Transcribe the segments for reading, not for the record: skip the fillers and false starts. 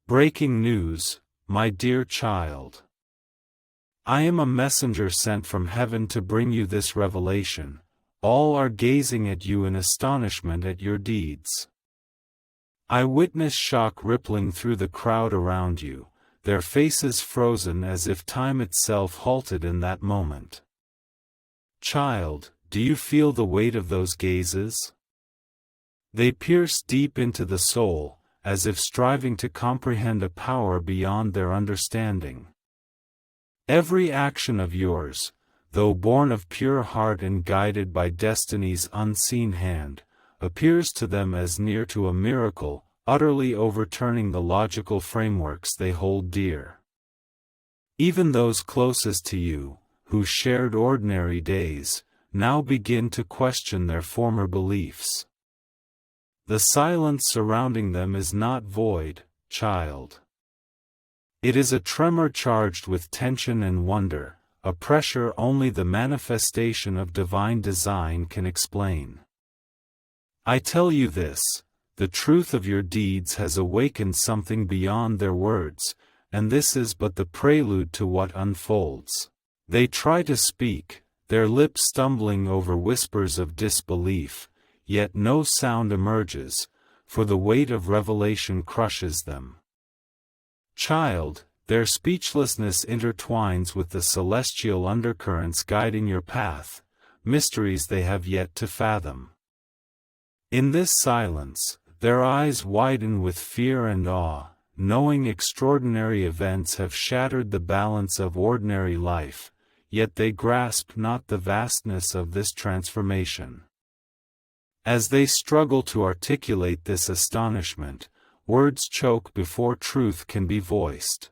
Breaking news, my dear child. I am a messenger sent from heaven to bring you this revelation. All are gazing at you in astonishment at your deeds. I witness shock rippling through the crowd around you, their faces frozen as if time itself halted in that moment. Child, do you feel the weight of those gazes? They pierce deep into the soul, as if striving to comprehend a power beyond their understanding. Every action of yours, though born of pure heart and guided by destiny's unseen hand, appears to them as near to a miracle, utterly overturning the logical frameworks they hold dear. Even those closest to you, who shared ordinary days, now begin to question their former beliefs. The silence surrounding them is not void, child. It is a tremor charged with tension and wonder, a pressure only the manifestation of divine design can explain. I tell you this, the truth of your deeds has awakened something beyond their words, and this is but the prelude to what unfolds. They try to speak, their lips stumbling over whispers of disbelief, yet no sound emerges, for the weight of revelation crushes them. Child, their speechlessness intertwines with the celestial undercurrents guiding your path, mysteries they have yet to fathom. In this silence, their eyes widen with fear and awe, knowing extraordinary events have shattered the balance of ordinary life, yet they grasp not the vastness of this transformation. As they struggle to articulate this astonishment, words choke before truth can be voiced.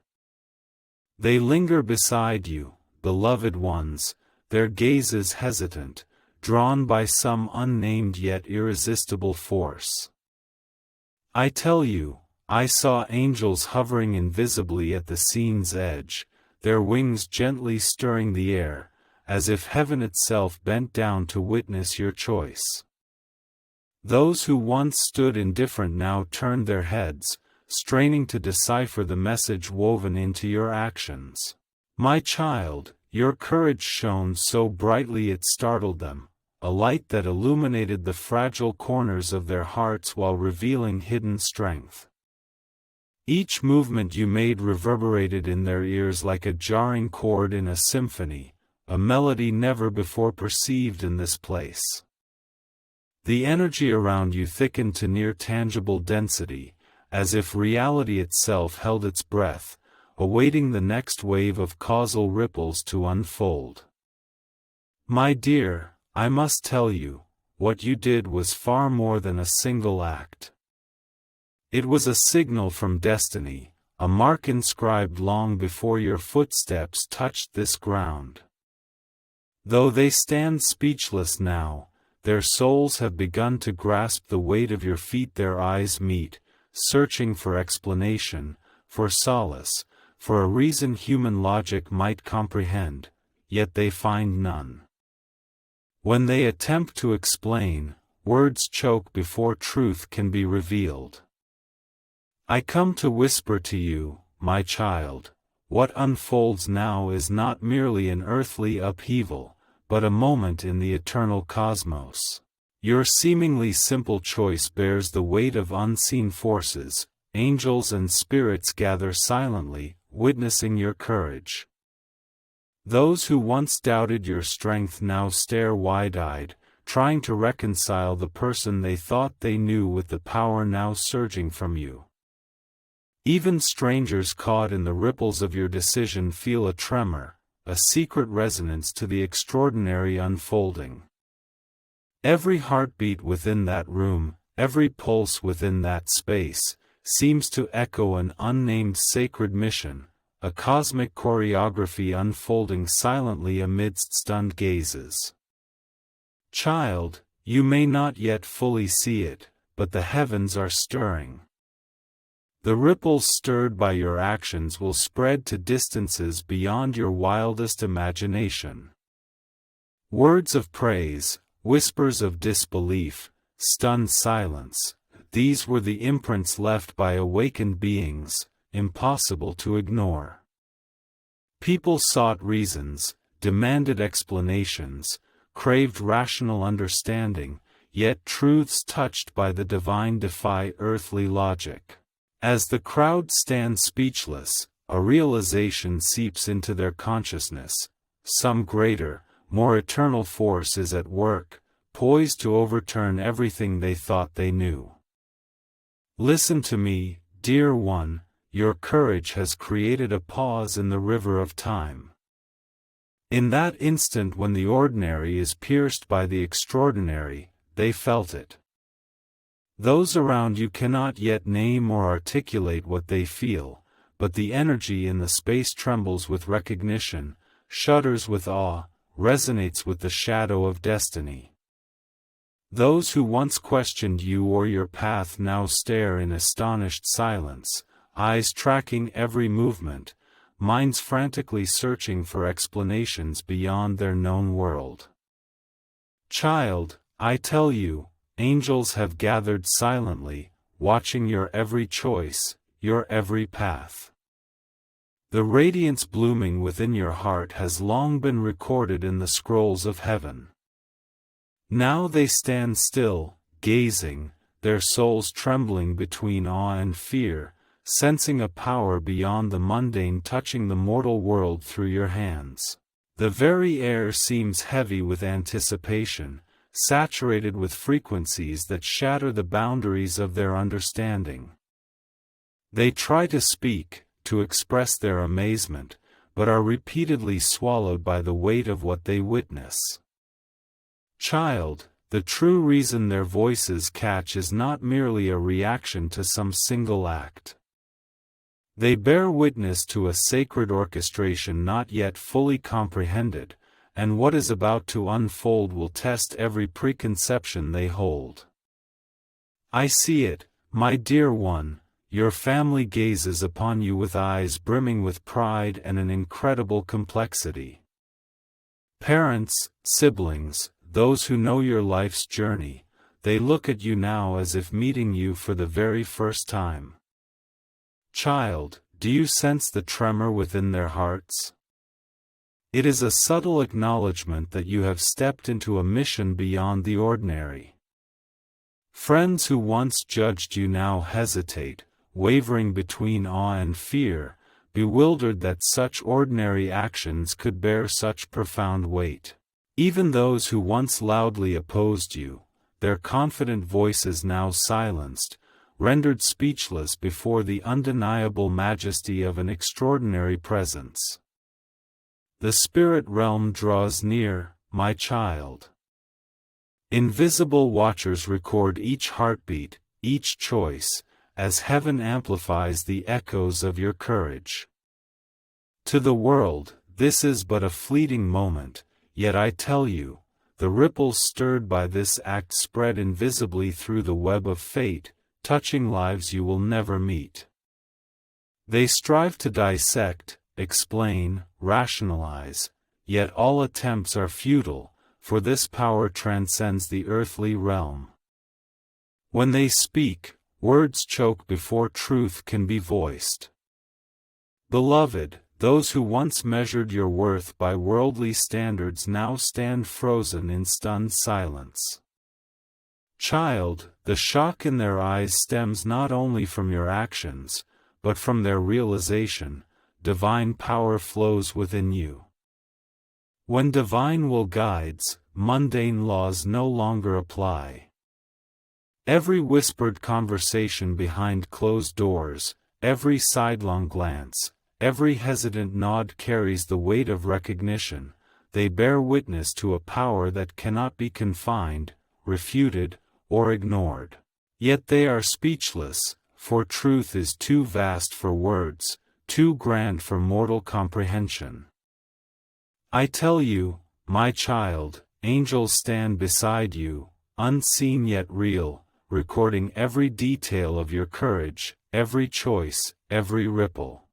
They linger beside you, beloved ones, their gazes hesitant, drawn by some unnamed yet irresistible force. I tell you, I saw angels hovering invisibly at the scene's edge, their wings gently stirring the air, as if heaven itself bent down to witness your choice. Those who once stood indifferent now turned their heads, straining to decipher the message woven into your actions. My child, your courage shone so brightly it startled them, a light that illuminated the fragile corners of their hearts while revealing hidden strength. Each movement you made reverberated in their ears like a jarring chord in a symphony, a melody never before perceived in this place. The energy around you thickened to near tangible density, as if reality itself held its breath, awaiting the next wave of causal ripples to unfold. My dear, I must tell you, what you did was far more than a single act. It was a signal from destiny, a mark inscribed long before your footsteps touched this ground. Though they stand speechless now, their souls have begun to grasp the weight of your feet. Their eyes meet, searching for explanation, for solace, for a reason human logic might comprehend, yet they find none. When they attempt to explain, words choke before truth can be revealed. I come to whisper to you, my child, what unfolds now is not merely an earthly upheaval, but a moment in the eternal cosmos. Your seemingly simple choice bears the weight of unseen forces, angels and spirits gather silently, witnessing your courage. Those who once doubted your strength now stare wide-eyed, trying to reconcile the person they thought they knew with the power now surging from you. Even strangers caught in the ripples of your decision feel a tremor, a secret resonance to the extraordinary unfolding. Every heartbeat within that room, every pulse within that space, seems to echo an unnamed sacred mission, a cosmic choreography unfolding silently amidst stunned gazes. Child, you may not yet fully see it, but the heavens are stirring. The ripples stirred by your actions will spread to distances beyond your wildest imagination. Words of praise, whispers of disbelief, stunned silence, these were the imprints left by awakened beings, impossible to ignore. People sought reasons, demanded explanations, craved rational understanding, yet truths touched by the divine defy earthly logic. As the crowd stands speechless, a realization seeps into their consciousness: some greater, more eternal force is at work, poised to overturn everything they thought they knew. Listen to me, dear one, your courage has created a pause in the river of time. In that instant when the ordinary is pierced by the extraordinary, they felt it. Those around you cannot yet name or articulate what they feel, but the energy in the space trembles with recognition, shudders with awe, resonates with the shadow of destiny. Those who once questioned you or your path now stare in astonished silence, eyes tracking every movement, minds frantically searching for explanations beyond their known world. Child, I tell you, angels have gathered silently, watching your every choice, your every path. The radiance blooming within your heart has long been recorded in the scrolls of heaven. Now they stand still, gazing, their souls trembling between awe and fear, sensing a power beyond the mundane touching the mortal world through your hands. The very air seems heavy with anticipation, saturated with frequencies that shatter the boundaries of their understanding. They try to speak, to express their amazement, but are repeatedly swallowed by the weight of what they witness. Child, the true reason their voices catch is not merely a reaction to some single act. They bear witness to a sacred orchestration not yet fully comprehended, and what is about to unfold will test every preconception they hold. I see it, my dear one, your family gazes upon you with eyes brimming with pride and an incredible complexity. Parents, siblings, those who know your life's journey, they look at you now as if meeting you for the very first time. Child, do you sense the tremor within their hearts? It is a subtle acknowledgement that you have stepped into a mission beyond the ordinary. Friends who once judged you now hesitate, wavering between awe and fear, bewildered that such ordinary actions could bear such profound weight. Even those who once loudly opposed you, their confident voices now silenced, rendered speechless before the undeniable majesty of an extraordinary presence. The spirit realm draws near, my child. Invisible watchers record each heartbeat, each choice, as heaven amplifies the echoes of your courage. To the world, this is but a fleeting moment, yet I tell you, the ripples stirred by this act spread invisibly through the web of fate, touching lives you will never meet. They strive to dissect, explain, rationalize, yet all attempts are futile, for this power transcends the earthly realm. When they speak, words choke before truth can be voiced. Beloved, those who once measured your worth by worldly standards now stand frozen in stunned silence. Child, the shock in their eyes stems not only from your actions, but from their realization: divine power flows within you. When divine will guides, mundane laws no longer apply. Every whispered conversation behind closed doors, every sidelong glance, every hesitant nod carries the weight of recognition. They bear witness to a power that cannot be confined, refuted, or ignored. Yet they are speechless, for truth is too vast for words, too grand for mortal comprehension. I tell you, my child, angels stand beside you, unseen yet real, recording every detail of your courage, every choice, every ripple.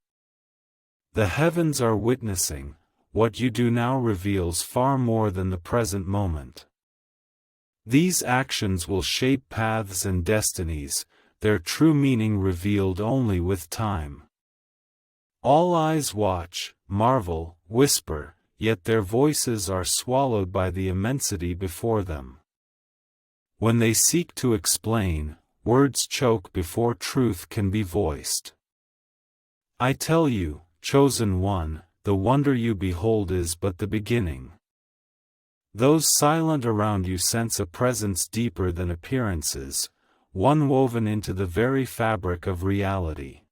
The heavens are witnessing. What you do now reveals far more than the present moment. These actions will shape paths and destinies, their true meaning revealed only with time. All eyes watch, marvel, whisper, yet their voices are swallowed by the immensity before them. When they seek to explain, words choke before truth can be voiced. I tell you, chosen one, the wonder you behold is but the beginning. Those silent around you sense a presence deeper than appearances, one woven into the very fabric of reality.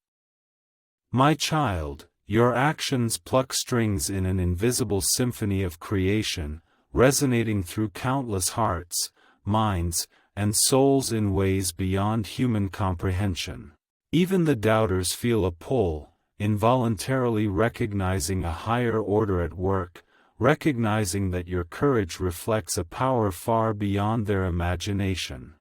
My child, your actions pluck strings in an invisible symphony of creation, resonating through countless hearts, minds, and souls in ways beyond human comprehension. Even the doubters feel a pull, involuntarily recognizing a higher order at work, recognizing that your courage reflects a power far beyond their imagination.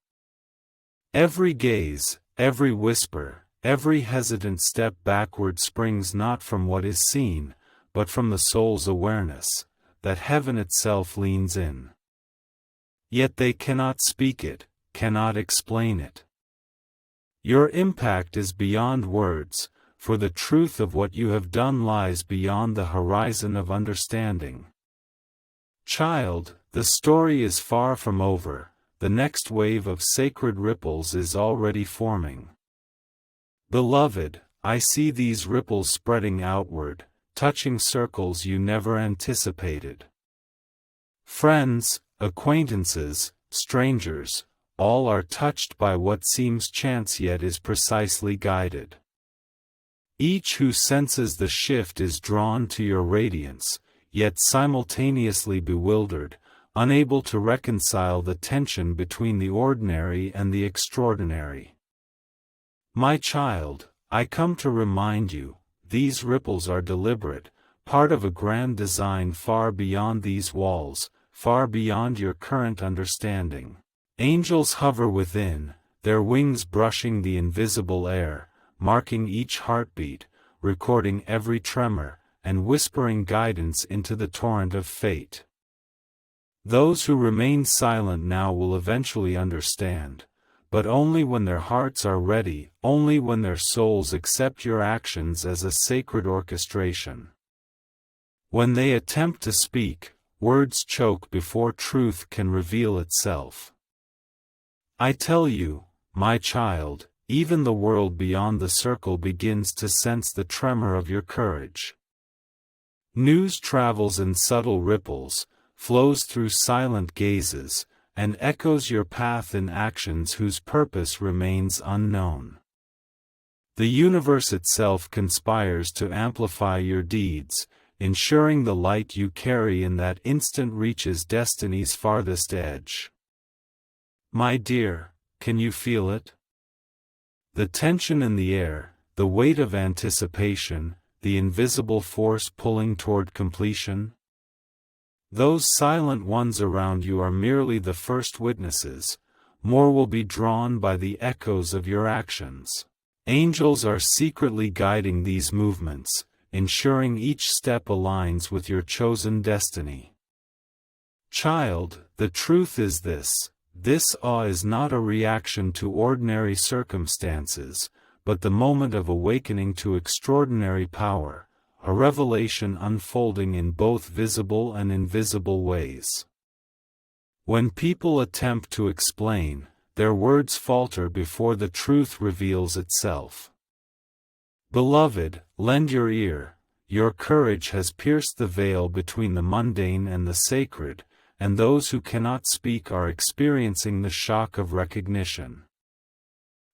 Every gaze, every whisper, every hesitant step backward springs not from what is seen, but from the soul's awareness, that heaven itself leans in. Yet they cannot speak it, cannot explain it. Your impact is beyond words, for the truth of what you have done lies beyond the horizon of understanding. Child, the story is far from over, the next wave of sacred ripples is already forming. Beloved, I see these ripples spreading outward, touching circles you never anticipated. Friends, acquaintances, strangers, all are touched by what seems chance yet is precisely guided. Each who senses the shift is drawn to your radiance, yet simultaneously bewildered, unable to reconcile the tension between the ordinary and the extraordinary. My child, I come to remind you, these ripples are deliberate, part of a grand design far beyond these walls, far beyond your current understanding. Angels hover within, their wings brushing the invisible air, marking each heartbeat, recording every tremor, and whispering guidance into the torrent of fate. Those who remain silent now will eventually understand, but only when their hearts are ready, only when their souls accept your actions as a sacred orchestration. When they attempt to speak, words choke before truth can reveal itself. I tell you, my child, even the world beyond the circle begins to sense the tremor of your courage. News travels in subtle ripples, flows through silent gazes, and echoes your path in actions whose purpose remains unknown. The universe itself conspires to amplify your deeds, ensuring the light you carry in that instant reaches destiny's farthest edge. My dear, can you feel it? The tension in the air, the weight of anticipation, the invisible force pulling toward completion? Those silent ones around you are merely the first witnesses, more will be drawn by the echoes of your actions. Angels are secretly guiding these movements, ensuring each step aligns with your chosen destiny. Child, the truth is this. This awe is not a reaction to ordinary circumstances, but the moment of awakening to extraordinary power, a revelation unfolding in both visible and invisible ways. When people attempt to explain, their words falter before the truth reveals itself. Beloved, lend your ear, your courage has pierced the veil between the mundane and the sacred, and those who cannot speak are experiencing the shock of recognition.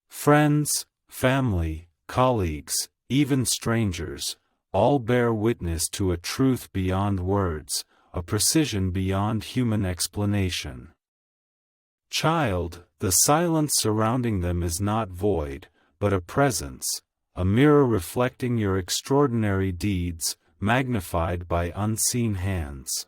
Friends, family, colleagues, even strangers, all bear witness to a truth beyond words, a precision beyond human explanation. Child, the silence surrounding them is not void, but a presence, a mirror reflecting your extraordinary deeds, magnified by unseen hands.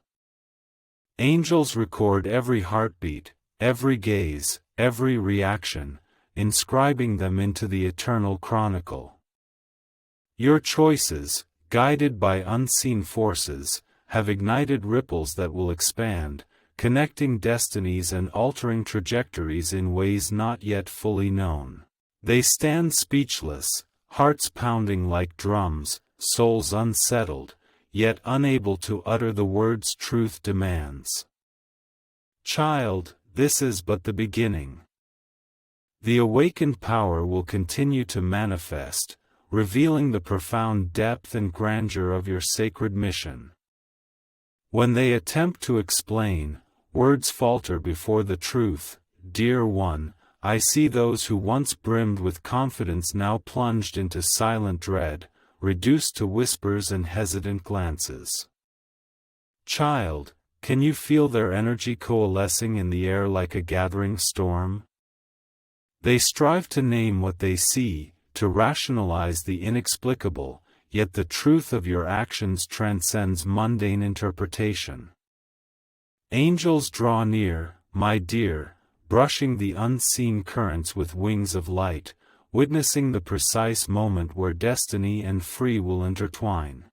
Angels record every heartbeat, every gaze, every reaction, inscribing them into the eternal chronicle. Your choices, guided by unseen forces, have ignited ripples that will expand, connecting destinies and altering trajectories in ways not yet fully known. They stand speechless, hearts pounding like drums, souls unsettled, yet unable to utter the words truth demands. Child, this is but the beginning. The awakened power will continue to manifest, revealing the profound depth and grandeur of your sacred mission. When they attempt to explain, words falter before the truth. Dear one, I see those who once brimmed with confidence now plunged into silent dread, reduced to whispers and hesitant glances. Child, can you feel their energy coalescing in the air like a gathering storm? They strive to name what they see, to rationalize the inexplicable, yet the truth of your actions transcends mundane interpretation. Angels draw near, my dear, brushing the unseen currents with wings of light, witnessing the precise moment where destiny and free will intertwine.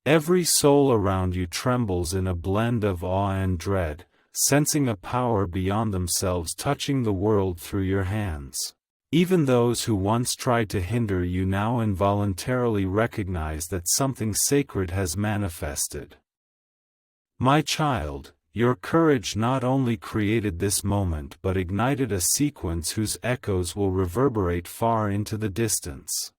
Every soul around you trembles in a blend of awe and dread, sensing a power beyond themselves touching the world through your hands. Even those who once tried to hinder you now involuntarily recognize that something sacred has manifested. My child, your courage not only created this moment but ignited a sequence whose echoes will reverberate far into the distance.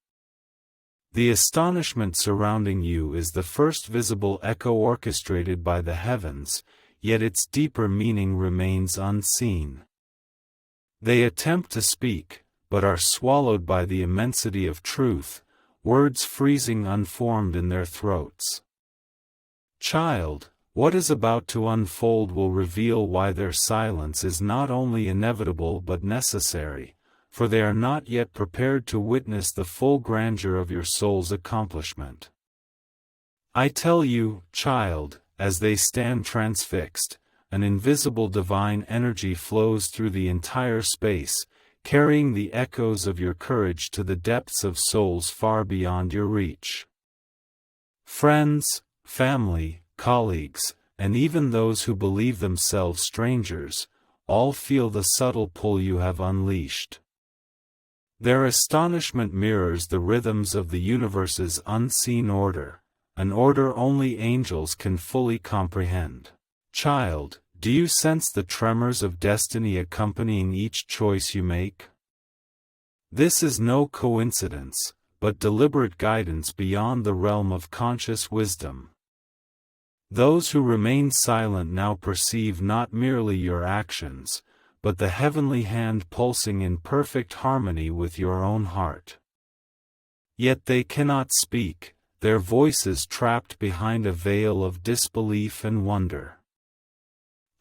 The astonishment surrounding you is the first visible echo orchestrated by the heavens, yet its deeper meaning remains unseen. They attempt to speak, but are swallowed by the immensity of truth, words freezing unformed in their throats. Child, what is about to unfold will reveal why their silence is not only inevitable but necessary, for they are not yet prepared to witness the full grandeur of your soul's accomplishment. I tell you, child, as they stand transfixed, an invisible divine energy flows through the entire space, carrying the echoes of your courage to the depths of souls far beyond your reach. Friends, family, colleagues, and even those who believe themselves strangers, all feel the subtle pull you have unleashed. Their astonishment mirrors the rhythms of the universe's unseen order, an order only angels can fully comprehend. Child, do you sense the tremors of destiny accompanying each choice you make? This is no coincidence, but deliberate guidance beyond the realm of conscious wisdom. Those who remain silent now perceive not merely your actions, but the heavenly hand pulsing in perfect harmony with your own heart. Yet they cannot speak, their voices trapped behind a veil of disbelief and wonder.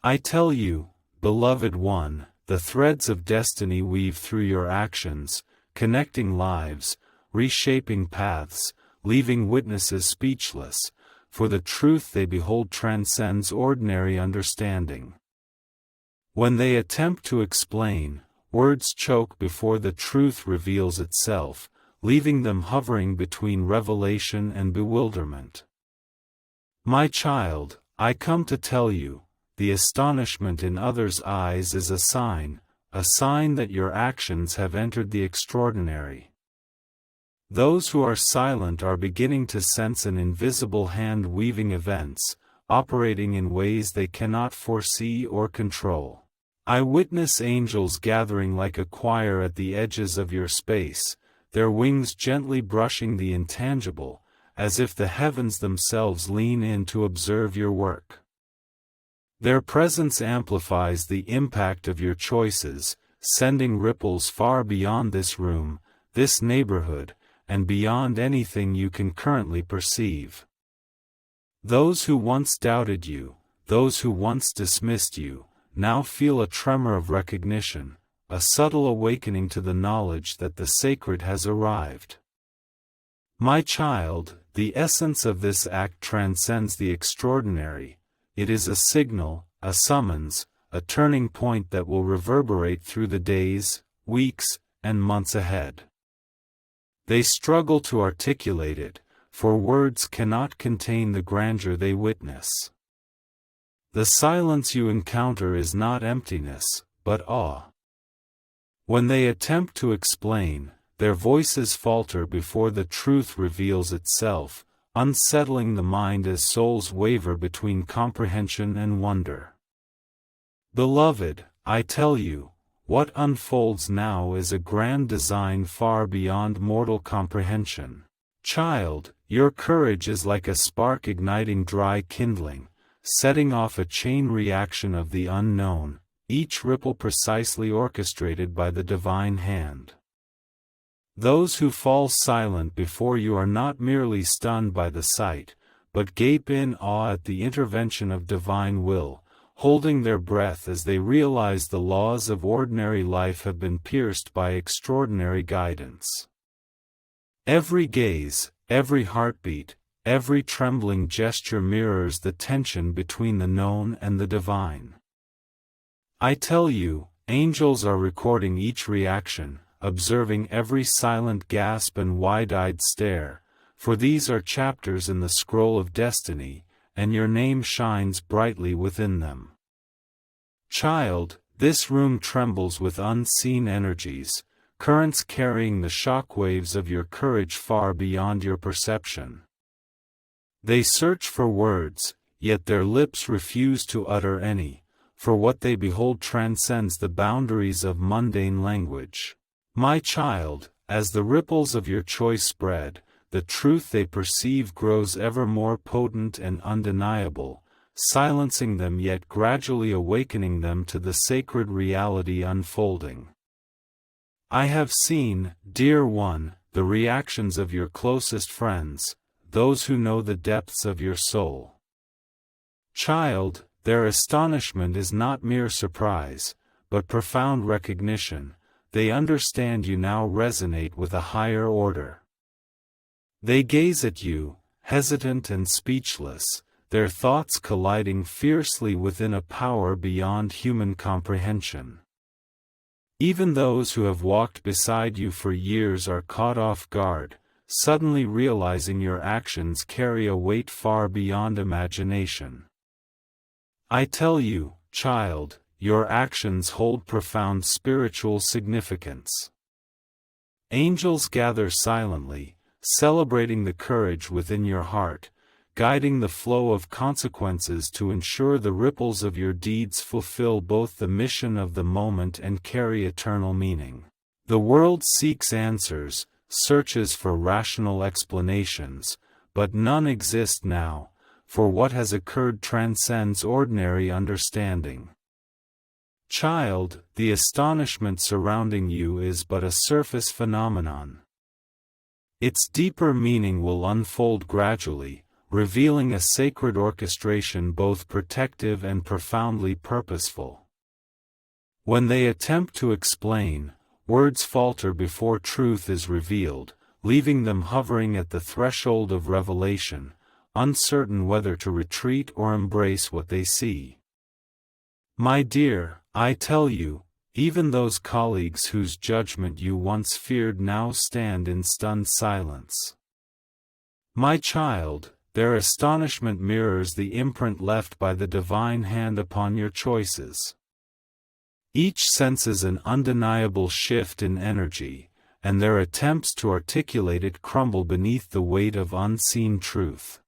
I tell you, beloved one, the threads of destiny weave through your actions, connecting lives, reshaping paths, leaving witnesses speechless, for the truth they behold transcends ordinary understanding. When they attempt to explain, words choke before the truth reveals itself, leaving them hovering between revelation and bewilderment. My child, I come to tell you, the astonishment in others' eyes is a sign that your actions have entered the extraordinary. Those who are silent are beginning to sense an invisible hand weaving events, operating in ways they cannot foresee or control. I witness angels gathering like a choir at the edges of your space, their wings gently brushing the intangible, as if the heavens themselves lean in to observe your work. Their presence amplifies the impact of your choices, sending ripples far beyond this room, this neighborhood, and beyond anything you can currently perceive. Those who once doubted you, those who once dismissed you, now feel a tremor of recognition, a subtle awakening to the knowledge that the sacred has arrived. My child, the essence of this act transcends the extraordinary. It is a signal, a summons, a turning point that will reverberate through the days, weeks, and months ahead. They struggle to articulate it, for words cannot contain the grandeur they witness. The silence you encounter is not emptiness, but awe. When they attempt to explain, their voices falter before the truth reveals itself, unsettling the mind as souls waver between comprehension and wonder. Beloved, I tell you, what unfolds now is a grand design far beyond mortal comprehension. Child, your courage is like a spark igniting dry kindling, setting off a chain reaction of the unknown, each ripple precisely orchestrated by the divine hand. Those who fall silent before you are not merely stunned by the sight, but gape in awe at the intervention of divine will, holding their breath as they realize the laws of ordinary life have been pierced by extraordinary guidance. Every gaze, every heartbeat, every trembling gesture mirrors the tension between the known and the divine. I tell you, angels are recording each reaction, observing every silent gasp and wide-eyed stare, for these are chapters in the scroll of destiny, and your name shines brightly within them. Child, this room trembles with unseen energies, currents carrying the shock waves of your courage far beyond your perception. They search for words, yet their lips refuse to utter any, for what they behold transcends the boundaries of mundane language. My child, as the ripples of your choice spread, the truth they perceive grows ever more potent and undeniable, silencing them yet gradually awakening them to the sacred reality unfolding. I have seen, dear one, the reactions of your closest friends, those who know the depths of your soul. Child, their astonishment is not mere surprise, but profound recognition. They understand you now resonate with a higher order. They gaze at you, hesitant and speechless, their thoughts colliding fiercely within a power beyond human comprehension. Even those who have walked beside you for years are caught off guard, suddenly realizing your actions carry a weight far beyond imagination. I tell you, child, your actions hold profound spiritual significance. Angels gather silently, celebrating the courage within your heart, guiding the flow of consequences to ensure the ripples of your deeds fulfill both the mission of the moment and carry eternal meaning. The world seeks answers, searches for rational explanations, but none exist now, for what has occurred transcends ordinary understanding. Child, the astonishment surrounding you is but a surface phenomenon. Its deeper meaning will unfold gradually, revealing a sacred orchestration both protective and profoundly purposeful. When they attempt to explain, words falter before truth is revealed, leaving them hovering at the threshold of revelation, uncertain whether to retreat or embrace what they see. My dear, I tell you, even those colleagues whose judgment you once feared now stand in stunned silence. My child, their astonishment mirrors the imprint left by the divine hand upon your choices. Each senses an undeniable shift in energy, and their attempts to articulate it crumble beneath the weight of unseen truth.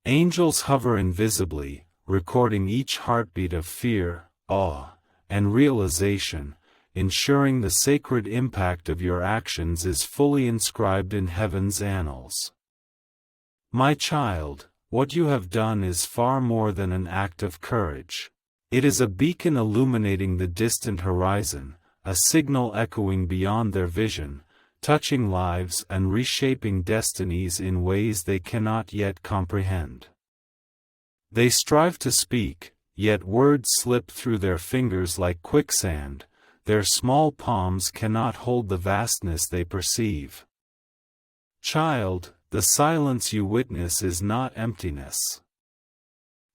Angels hover invisibly, recording each heartbeat of fear, awe, and realization, ensuring the sacred impact of your actions is fully inscribed in heaven's annals. My child, what you have done is far more than an act of courage. It is a beacon illuminating the distant horizon, a signal echoing beyond their vision, touching lives and reshaping destinies in ways they cannot yet comprehend. They strive to speak, yet words slip through their fingers like quicksand, their small palms cannot hold the vastness they perceive. Child, the silence you witness is not emptiness.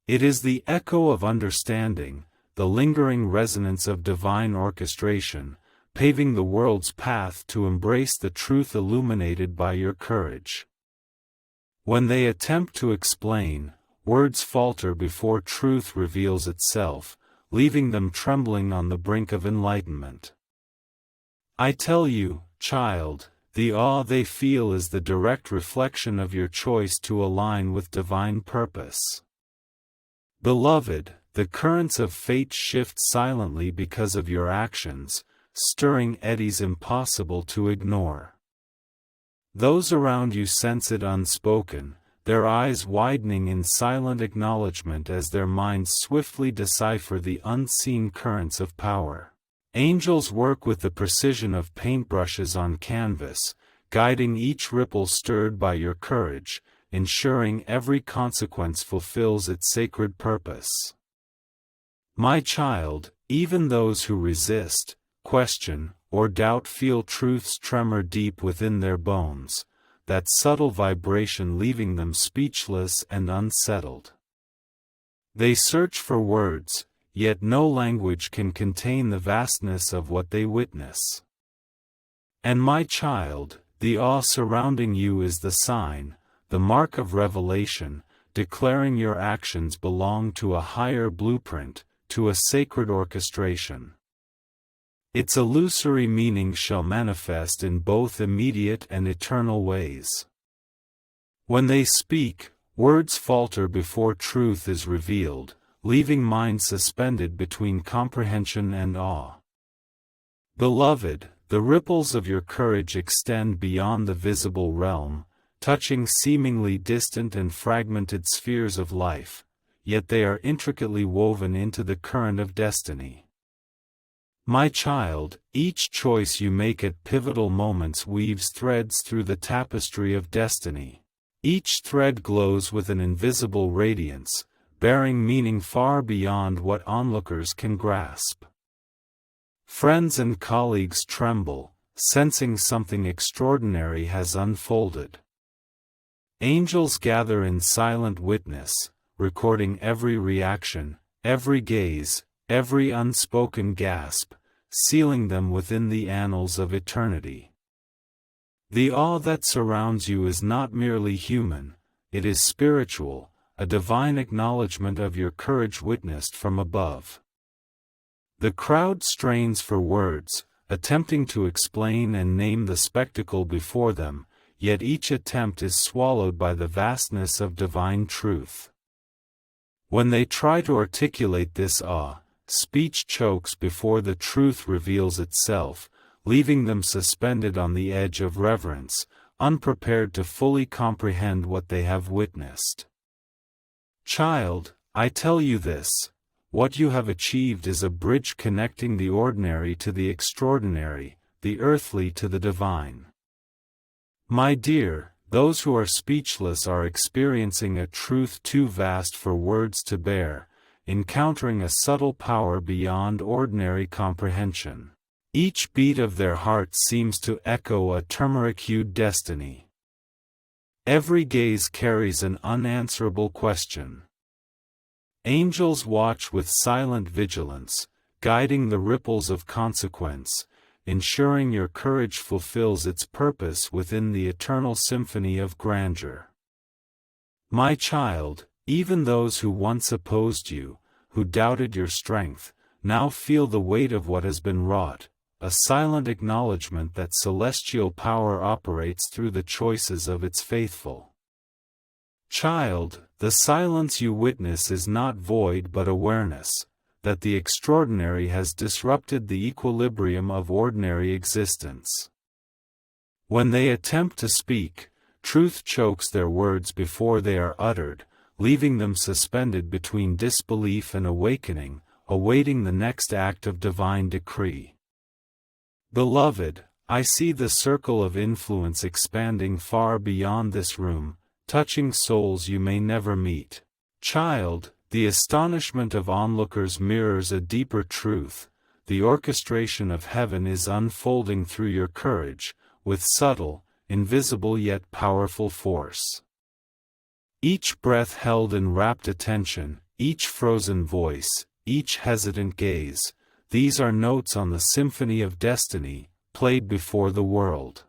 It is the echo of understanding, the lingering resonance of divine orchestration, paving the world's path to embrace the truth illuminated by your courage. When they attempt to explain, words falter before truth reveals itself, leaving them trembling on the brink of enlightenment. I tell you, Child, the awe they feel is the direct reflection of your choice to align with divine purpose. Beloved, the currents of fate shift silently because of your actions, stirring eddies impossible to ignore. Those around you sense it unspoken, their eyes widening in silent acknowledgement as their minds swiftly decipher the unseen currents of power. Angels work with the precision of paintbrushes on canvas, guiding each ripple stirred by your courage, ensuring every consequence fulfills its sacred purpose. My child, even those who resist, question, or doubt feel truth's tremor deep within their bones, that subtle vibration leaving them speechless and unsettled. They search for words, yet no language can contain the vastness of what they witness. And my child, the awe surrounding you is the sign, the mark of revelation, declaring your actions belong to a higher blueprint, to a sacred orchestration. Its illusory meaning shall manifest in both immediate and eternal ways. When they speak, words falter before truth is revealed, leaving minds suspended between comprehension and awe. Beloved, the ripples of your courage extend beyond the visible realm, touching seemingly distant and fragmented spheres of life, yet they are intricately woven into the current of destiny. My child, each choice you make at pivotal moments weaves threads through the tapestry of destiny. Each thread glows with an invisible radiance, bearing meaning far beyond what onlookers can grasp. Friends and colleagues tremble, sensing something extraordinary has unfolded. Angels gather in silent witness, recording every reaction, every gaze, every unspoken gasp, sealing them within the annals of eternity. The awe that surrounds you is not merely human, it is spiritual, a divine acknowledgement of your courage witnessed from above. The crowd strains for words, attempting to explain and name the spectacle before them, yet each attempt is swallowed by the vastness of divine truth. When they try to articulate this awe, speech chokes before the truth reveals itself, leaving them suspended on the edge of reverence, unprepared to fully comprehend what they have witnessed. Child, I tell you this, what you have achieved is a bridge connecting the ordinary to the extraordinary, the earthly to the divine. My dear, those who are speechless are experiencing a truth too vast for words to bear, encountering a subtle power beyond ordinary comprehension. Each beat of their heart seems to echo a turmeric-hued destiny. Every gaze carries an unanswerable question. Angels watch with silent vigilance, guiding the ripples of consequence, ensuring your courage fulfills its purpose within the eternal symphony of grandeur. My child, even those who once opposed you, who doubted your strength, now feel the weight of what has been wrought, a silent acknowledgement that celestial power operates through the choices of its faithful. Child, the silence you witness is not void but awareness, that the extraordinary has disrupted the equilibrium of ordinary existence. When they attempt to speak, truth chokes their words before they are uttered, leaving them suspended between disbelief and awakening, awaiting the next act of divine decree. Beloved, I see the circle of influence expanding far beyond this room, touching souls you may never meet. Child, the astonishment of onlookers mirrors a deeper truth, the orchestration of heaven is unfolding through your courage, with subtle, invisible yet powerful force. Each breath held in rapt attention, each frozen voice, each hesitant gaze, these are notes on the symphony of destiny, played before the world.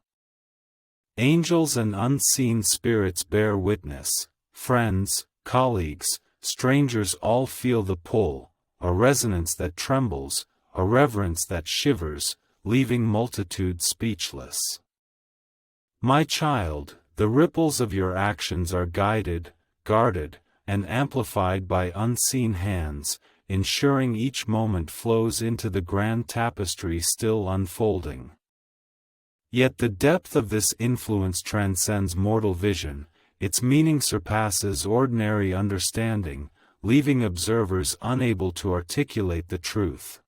Angels and unseen spirits bear witness, friends, colleagues, strangers all feel the pull, a resonance that trembles, a reverence that shivers, leaving multitudes speechless. My child, the ripples of your actions are guided, guarded, and amplified by unseen hands, ensuring each moment flows into the grand tapestry still unfolding. Yet the depth of this influence transcends mortal vision, its meaning surpasses ordinary understanding, leaving observers unable to articulate the truth.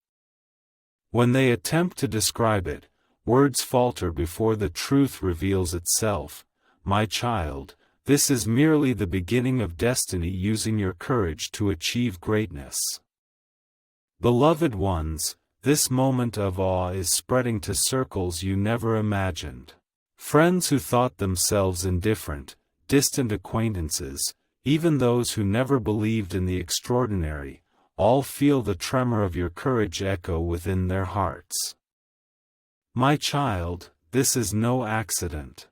When they attempt to describe it, words falter before the truth reveals itself. My child, this is merely the beginning of destiny using your courage to achieve greatness. Beloved ones, this moment of awe is spreading to circles you never imagined. Friends who thought themselves indifferent, distant acquaintances, even those who never believed in the extraordinary, all feel the tremor of your courage echo within their hearts. My child, this is no accident.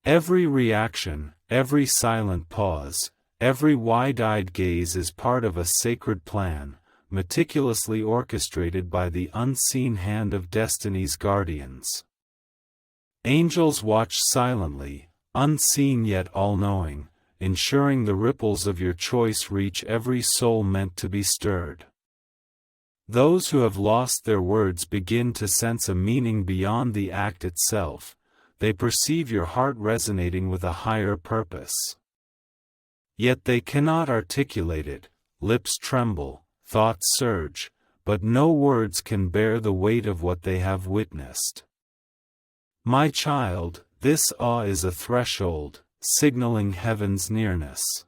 Every reaction, every silent pause, every wide-eyed gaze is part of a sacred plan, meticulously orchestrated by the unseen hand of destiny's guardians. Angels watch silently, unseen yet all-knowing, ensuring the ripples of your choice reach every soul meant to be stirred. Those who have lost their words begin to sense a meaning beyond the act itself. They perceive your heart resonating with a higher purpose. Yet they cannot articulate it, lips tremble, thoughts surge, but no words can bear the weight of what they have witnessed. My child, this awe is a threshold, signaling heaven's nearness.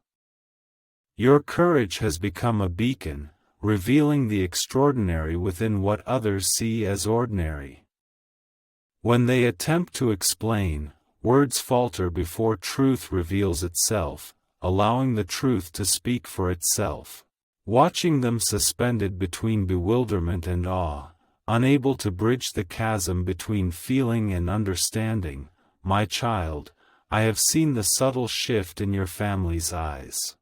Your courage has become a beacon, revealing the extraordinary within what others see as ordinary. When they attempt to explain, words falter before truth reveals itself, allowing the truth to speak for itself. Watching them suspended between bewilderment and awe, unable to bridge the chasm between feeling and understanding, my child, I have seen the subtle shift in your family's eyes.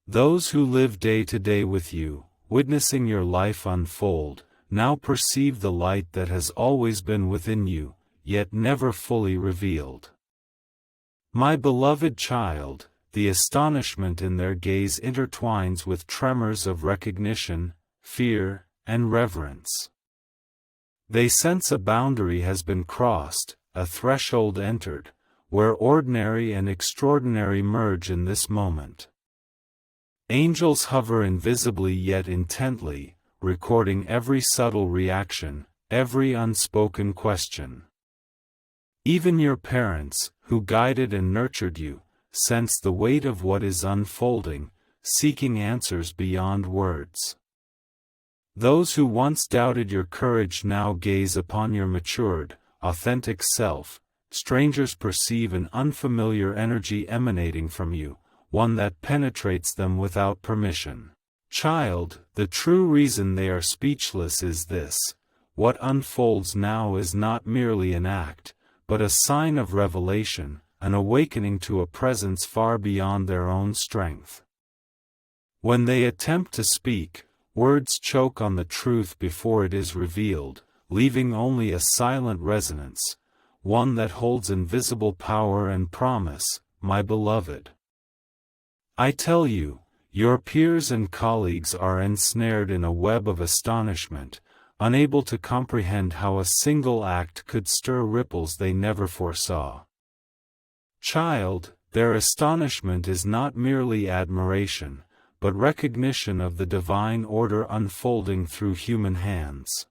Those who live day to day with you, witnessing your life unfold, now perceive the light that has always been within you, yet never fully revealed. My beloved child, the astonishment in their gaze intertwines with tremors of recognition, fear, and reverence. They sense a boundary has been crossed, a threshold entered, where ordinary and extraordinary merge in this moment. Angels hover invisibly yet intently, recording every subtle reaction, every unspoken question. Even your parents, who guided and nurtured you, sense the weight of what is unfolding, seeking answers beyond words. Those who once doubted your courage now gaze upon your matured, authentic self. Strangers perceive an unfamiliar energy emanating from you, one that penetrates them without permission. Child, the true reason they are speechless is this: what unfolds now is not merely an act, but a sign of revelation, an awakening to a presence far beyond their own strength. When they attempt to speak, words choke on the truth before it is revealed, leaving only a silent resonance, one that holds invisible power and promise, my beloved. I tell you, your peers and colleagues are ensnared in a web of astonishment, unable to comprehend how a single act could stir ripples they never foresaw. Child, their astonishment is not merely admiration, but recognition of the divine order unfolding through human hands.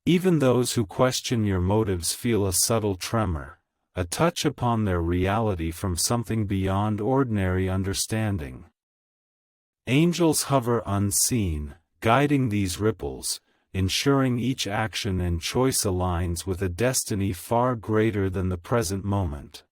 Even those who question your motives feel a subtle tremor, a touch upon their reality from something beyond ordinary understanding. Angels hover unseen, guiding these ripples, ensuring each action and choice aligns with a destiny far greater than the present moment.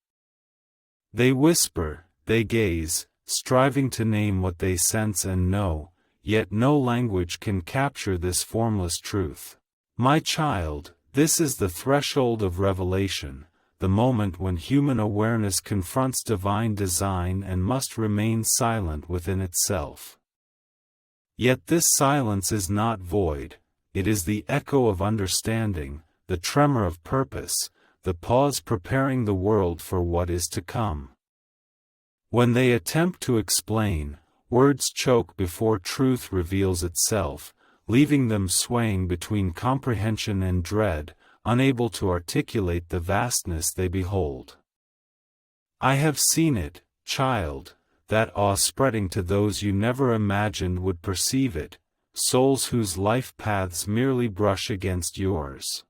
They whisper, they gaze, striving to name what they sense and know, yet no language can capture this formless truth. My child, this is the threshold of revelation, the moment when human awareness confronts divine design and must remain silent within itself. Yet this silence is not void, it is the echo of understanding, the tremor of purpose, the pause preparing the world for what is to come. When they attempt to explain, words choke before truth reveals itself, leaving them swaying between comprehension and dread, unable to articulate the vastness they behold. I have seen it, child, that awe spreading to those you never imagined would perceive it, souls whose life paths merely brush against yours.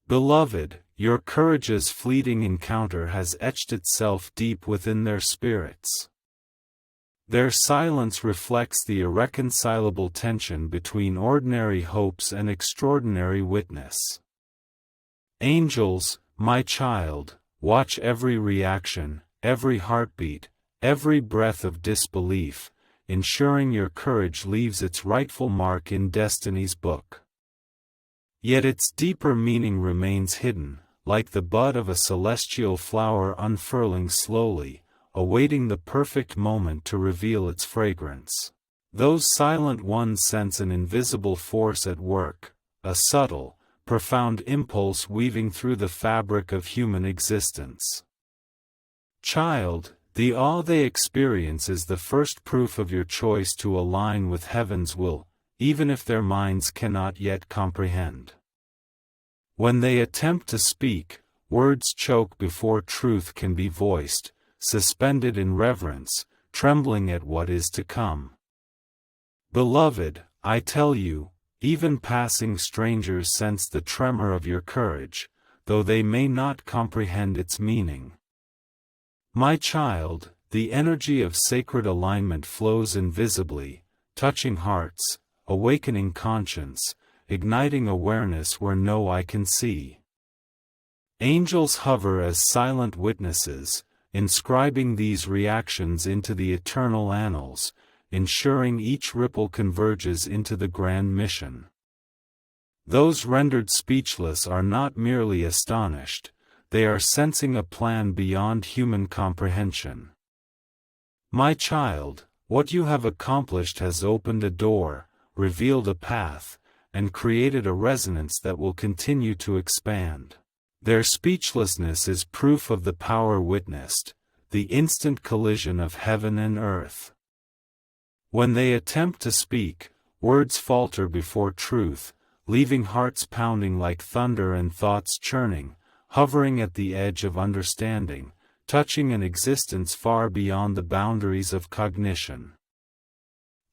Beloved, your courage's fleeting encounter has etched itself deep within their spirits. Their silence reflects the irreconcilable tension between ordinary hopes and extraordinary witness. Angels, my child, watch every reaction, every heartbeat, every breath of disbelief, ensuring your courage leaves its rightful mark in destiny's book. Yet its deeper meaning remains hidden, like the bud of a celestial flower unfurling slowly, awaiting the perfect moment to reveal its fragrance. Those silent ones sense an invisible force at work, a subtle, profound impulse weaving through the fabric of human existence. Child, the awe they experience is the first proof of your choice to align with heaven's will, even if their minds cannot yet comprehend. When they attempt to speak, words choke before truth can be voiced, suspended in reverence, trembling at what is to come. Beloved, I tell you, even passing strangers sense the tremor of your courage, though they may not comprehend its meaning. My child, the energy of sacred alignment flows invisibly, touching hearts, awakening conscience, igniting awareness where no eye can see. Angels hover as silent witnesses, inscribing these reactions into the eternal annals, ensuring each ripple converges into the grand mission. Those rendered speechless are not merely astonished, they are sensing a plan beyond human comprehension. My child, what you have accomplished has opened a door, revealed a path, and created a resonance that will continue to expand. Their speechlessness is proof of the power witnessed, the instant collision of heaven and earth. When they attempt to speak, words falter before truth, leaving hearts pounding like thunder and thoughts churning, hovering at the edge of understanding, touching an existence far beyond the boundaries of cognition.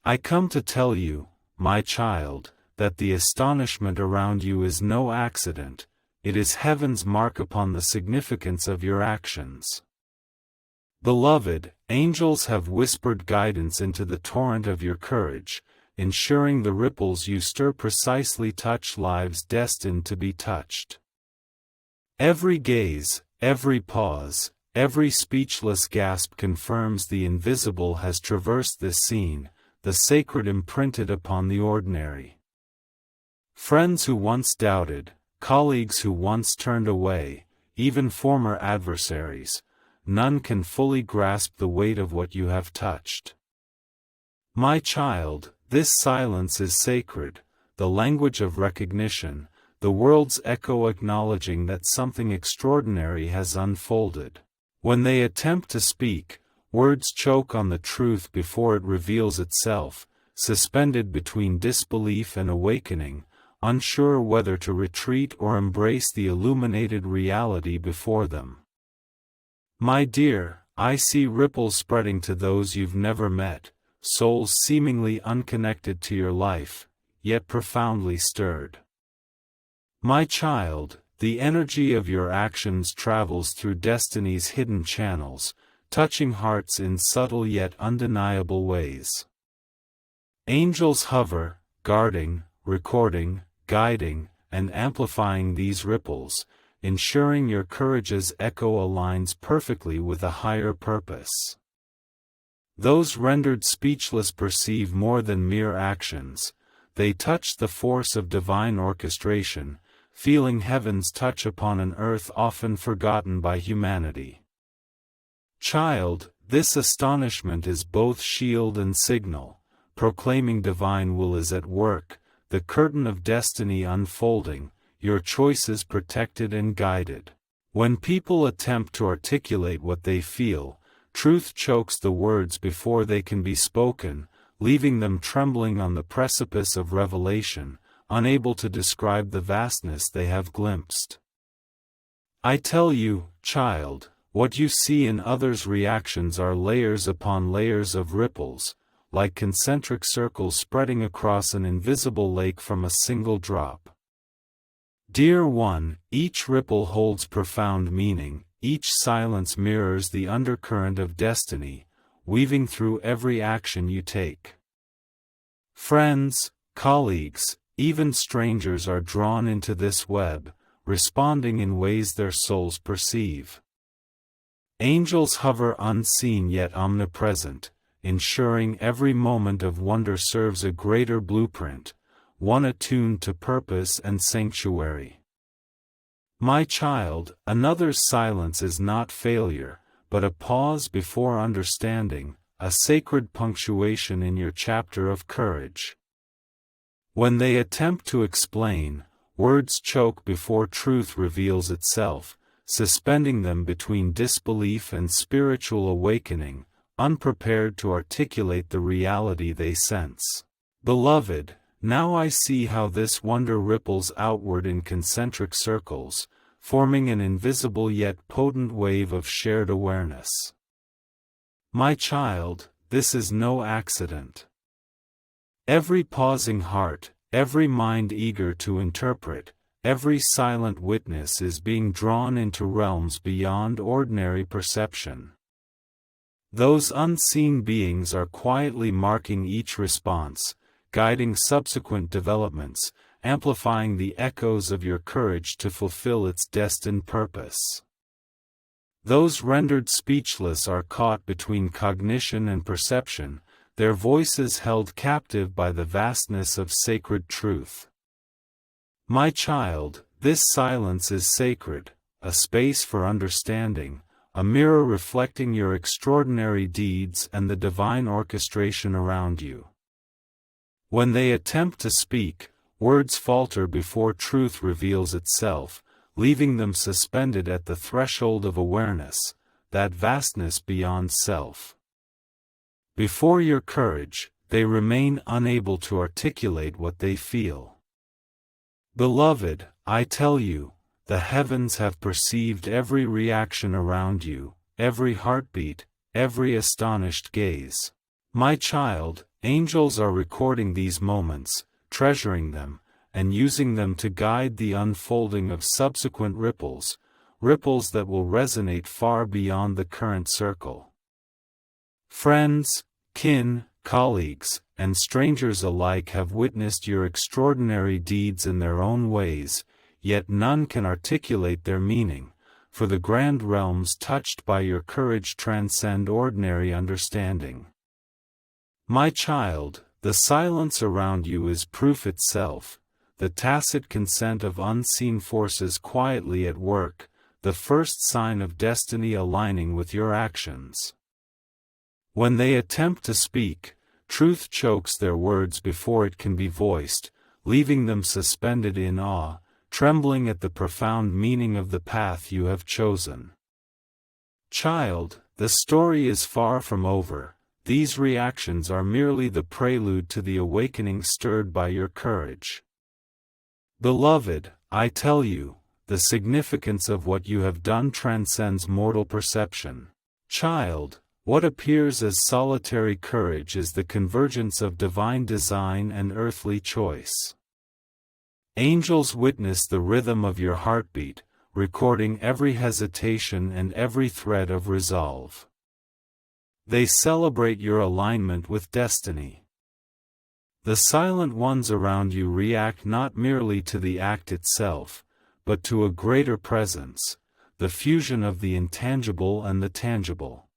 I come to tell you, my child, that the astonishment around you is no accident, it is heaven's mark upon the significance of your actions. Beloved, angels have whispered guidance into the torrent of your courage, ensuring the ripples you stir precisely touch lives destined to be touched. Every gaze, every pause, every speechless gasp confirms the invisible has traversed this scene, the sacred imprinted upon the ordinary. Friends who once doubted, colleagues who once turned away, even former adversaries, none can fully grasp the weight of what you have touched. My child, this silence is sacred, the language of recognition, the world's echo acknowledging that something extraordinary has unfolded. When they attempt to speak, words choke on the truth before it reveals itself, suspended between disbelief and awakening, unsure whether to retreat or embrace the illuminated reality before them. My dear, I see ripples spreading to those you've never met, souls seemingly unconnected to your life, yet profoundly stirred. My child, the energy of your actions travels through destiny's hidden channels, touching hearts in subtle yet undeniable ways. Angels hover, guarding, recording, guiding, and amplifying these ripples, ensuring your courage's echo aligns perfectly with a higher purpose. Those rendered speechless perceive more than mere actions, they touch the force of divine orchestration, feeling heaven's touch upon an earth often forgotten by humanity. Child, this astonishment is both shield and signal, proclaiming divine will is at work, the curtain of destiny unfolding, your choices protected and guided. When people attempt to articulate what they feel, truth chokes the words before they can be spoken, leaving them trembling on the precipice of revelation, unable to describe the vastness they have glimpsed. I tell you, child, what you see in others' reactions are layers upon layers of ripples, like concentric circles spreading across an invisible lake from a single drop. Dear one, each ripple holds profound meaning, each silence mirrors the undercurrent of destiny, weaving through every action you take. Friends, colleagues, even strangers are drawn into this web, responding in ways their souls perceive. Angels hover unseen yet omnipresent, ensuring every moment of wonder serves a greater blueprint, one attuned to purpose and sanctuary. My child, another's silence is not failure, but a pause before understanding, a sacred punctuation in your chapter of courage. When they attempt to explain, words choke before truth reveals itself, suspending them between disbelief and spiritual awakening, unprepared to articulate the reality they sense. Beloved, now I see how this wonder ripples outward in concentric circles, forming an invisible yet potent wave of shared awareness. My child, this is no accident. Every pausing heart, every mind eager to interpret, every silent witness is being drawn into realms beyond ordinary perception. Those unseen beings are quietly marking each response, guiding subsequent developments, amplifying the echoes of your courage to fulfill its destined purpose. Those rendered speechless are caught between cognition and perception, their voices held captive by the vastness of sacred truth. My child, this silence is sacred, a space for understanding, a mirror reflecting your extraordinary deeds and the divine orchestration around you. When they attempt to speak, words falter before truth reveals itself, leaving them suspended at the threshold of awareness, that vastness beyond self. Before your courage, they remain unable to articulate what they feel. Beloved, I tell you, the heavens have perceived every reaction around you, every heartbeat, every astonished gaze. My child, angels are recording these moments, treasuring them, and using them to guide the unfolding of subsequent ripples, ripples that will resonate far beyond the current circle. Friends, kin, colleagues, and strangers alike have witnessed your extraordinary deeds in their own ways, yet none can articulate their meaning, for the grand realms touched by your courage transcend ordinary understanding. My child, the silence around you is proof itself, the tacit consent of unseen forces quietly at work, the first sign of destiny aligning with your actions. When they attempt to speak, truth chokes their words before it can be voiced, leaving them suspended in awe, trembling at the profound meaning of the path you have chosen. Child, the story is far from over. These reactions are merely the prelude to the awakening stirred by your courage. Beloved, I tell you, the significance of what you have done transcends mortal perception. Child, what appears as solitary courage is the convergence of divine design and earthly choice. Angels witness the rhythm of your heartbeat, recording every hesitation and every thread of resolve. They celebrate your alignment with destiny. The silent ones around you react not merely to the act itself, but to a greater presence, the fusion of the intangible and the tangible.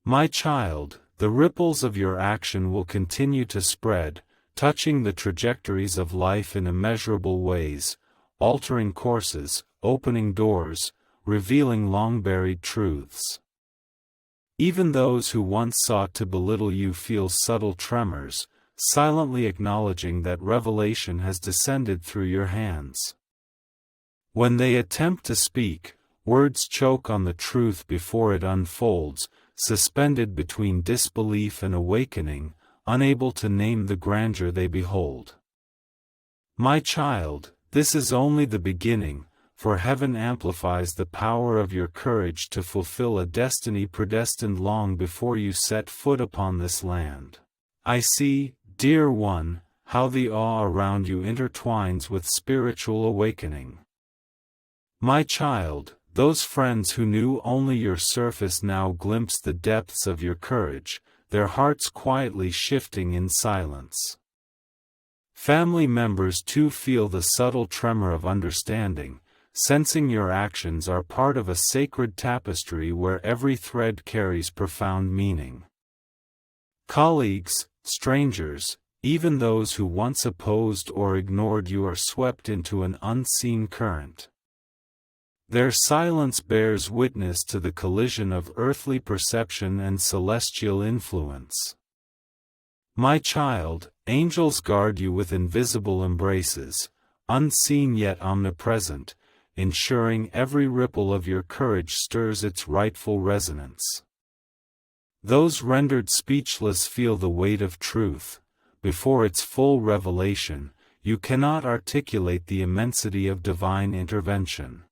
My child, the ripples of your action will continue to spread, touching the trajectories of life in immeasurable ways, altering courses, opening doors, revealing long-buried truths. Even those who once sought to belittle you feel subtle tremors, silently acknowledging that revelation has descended through your hands. When they attempt to speak, words choke on the truth before it unfolds, suspended between disbelief and awakening, unable to name the grandeur they behold. My child, this is only the beginning, for heaven amplifies the power of your courage to fulfill a destiny predestined long before you set foot upon this land. I see, dear one, how the awe around you intertwines with spiritual awakening. My child, those friends who knew only your surface now glimpse the depths of your courage, their hearts quietly shifting in silence. Family members too feel the subtle tremor of understanding, sensing your actions are part of a sacred tapestry where every thread carries profound meaning. Colleagues, strangers, even those who once opposed or ignored you are swept into an unseen current. Their silence bears witness to the collision of earthly perception and celestial influence. My child, angels guard you with invisible embraces, unseen yet omnipresent, ensuring every ripple of your courage stirs its rightful resonance. Those rendered speechless feel the weight of truth. Before its full revelation, you cannot articulate the immensity of divine intervention.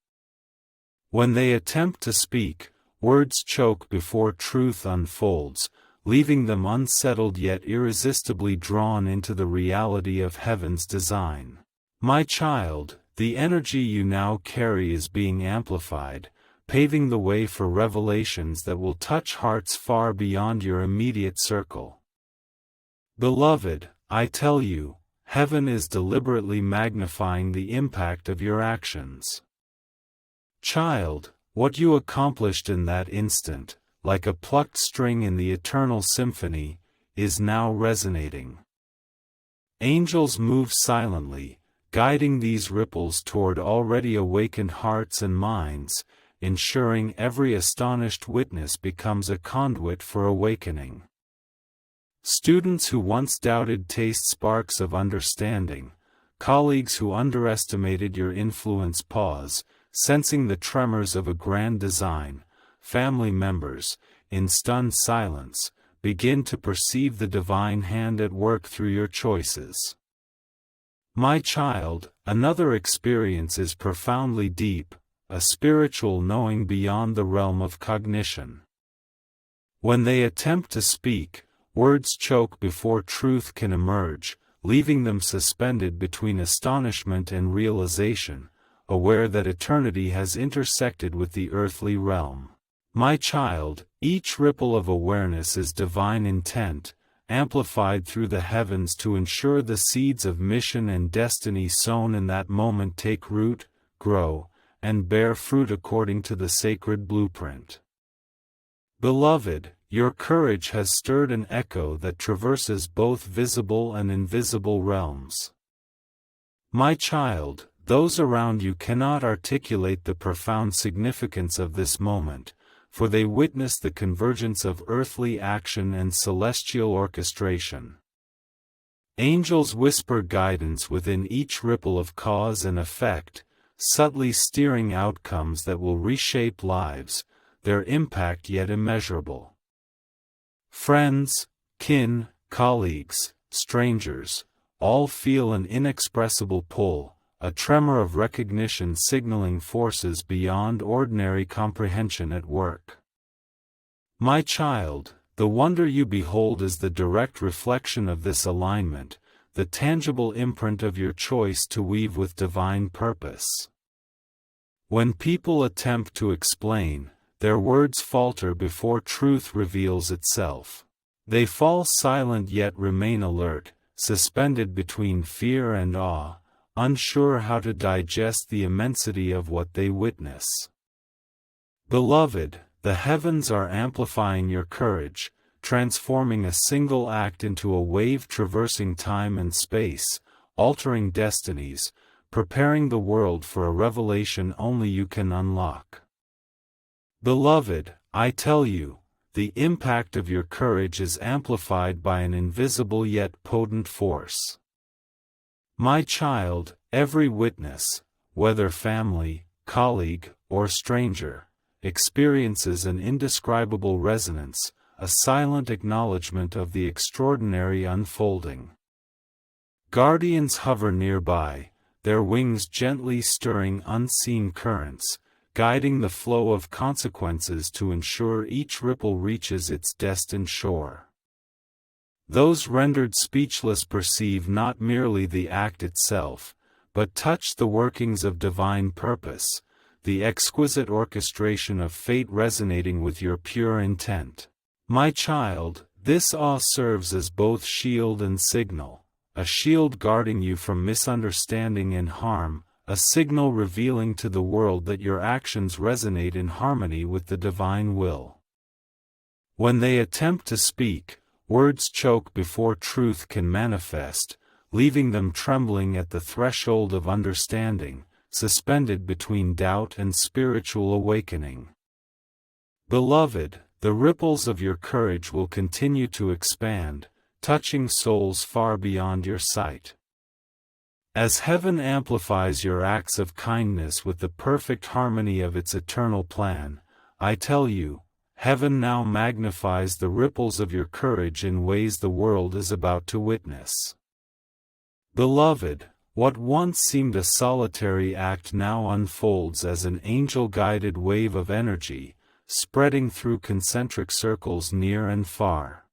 When they attempt to speak, words choke before truth unfolds, leaving them unsettled yet irresistibly drawn into the reality of heaven's design. My child, the energy you now carry is being amplified, paving the way for revelations that will touch hearts far beyond your immediate circle. Beloved, I tell you, heaven is deliberately magnifying the impact of your actions. Child, what you accomplished in that instant, like a plucked string in the eternal symphony, is now resonating. Angels move silently, guiding these ripples toward already awakened hearts and minds, ensuring every astonished witness becomes a conduit for awakening. Students who once doubted taste sparks of understanding, colleagues who underestimated your influence pause, sensing the tremors of a grand design, family members, in stunned silence, begin to perceive the divine hand at work through your choices. My child, another experience is profoundly deep, a spiritual knowing beyond the realm of cognition. When they attempt to speak, words choke before truth can emerge, leaving them suspended between astonishment and realization, aware that eternity has intersected with the earthly realm. My child, each ripple of awareness is divine intent, amplified through the heavens to ensure the seeds of mission and destiny sown in that moment take root, grow, and bear fruit according to the sacred blueprint. Beloved, your courage has stirred an echo that traverses both visible and invisible realms. My child, those around you cannot articulate the profound significance of this moment, for they witness the convergence of earthly action and celestial orchestration. Angels whisper guidance within each ripple of cause and effect, subtly steering outcomes that will reshape lives, their impact yet immeasurable. Friends, kin, colleagues, strangers, all feel an inexpressible pull, a tremor of recognition signaling forces beyond ordinary comprehension at work. My child, the wonder you behold is the direct reflection of this alignment, the tangible imprint of your choice to weave with divine purpose. When people attempt to explain, their words falter before truth reveals itself. They fall silent yet remain alert, suspended between fear and awe, unsure how to digest the immensity of what they witness. Beloved, the heavens are amplifying your courage, transforming a single act into a wave traversing time and space, altering destinies, preparing the world for a revelation only you can unlock. Beloved, I tell you, the impact of your courage is amplified by an invisible yet potent force. My child, every witness, whether family, colleague, or stranger, experiences an indescribable resonance, a silent acknowledgement of the extraordinary unfolding. Guardians hover nearby, their wings gently stirring unseen currents, guiding the flow of consequences to ensure each ripple reaches its destined shore. Those rendered speechless perceive not merely the act itself, but touch the workings of divine purpose, the exquisite orchestration of fate resonating with your pure intent. My child, this awe serves as both shield and signal, a shield guarding you from misunderstanding and harm, a signal revealing to the world that your actions resonate in harmony with the divine will. When they attempt to speak, words choke before truth can manifest, leaving them trembling at the threshold of understanding, suspended between doubt and spiritual awakening. Beloved, the ripples of your courage will continue to expand, touching souls far beyond your sight. As heaven amplifies your acts of kindness with the perfect harmony of its eternal plan, I tell you, heaven now magnifies the ripples of your courage in ways the world is about to witness. Beloved, what once seemed a solitary act now unfolds as an angel-guided wave of energy, spreading through concentric circles near and far.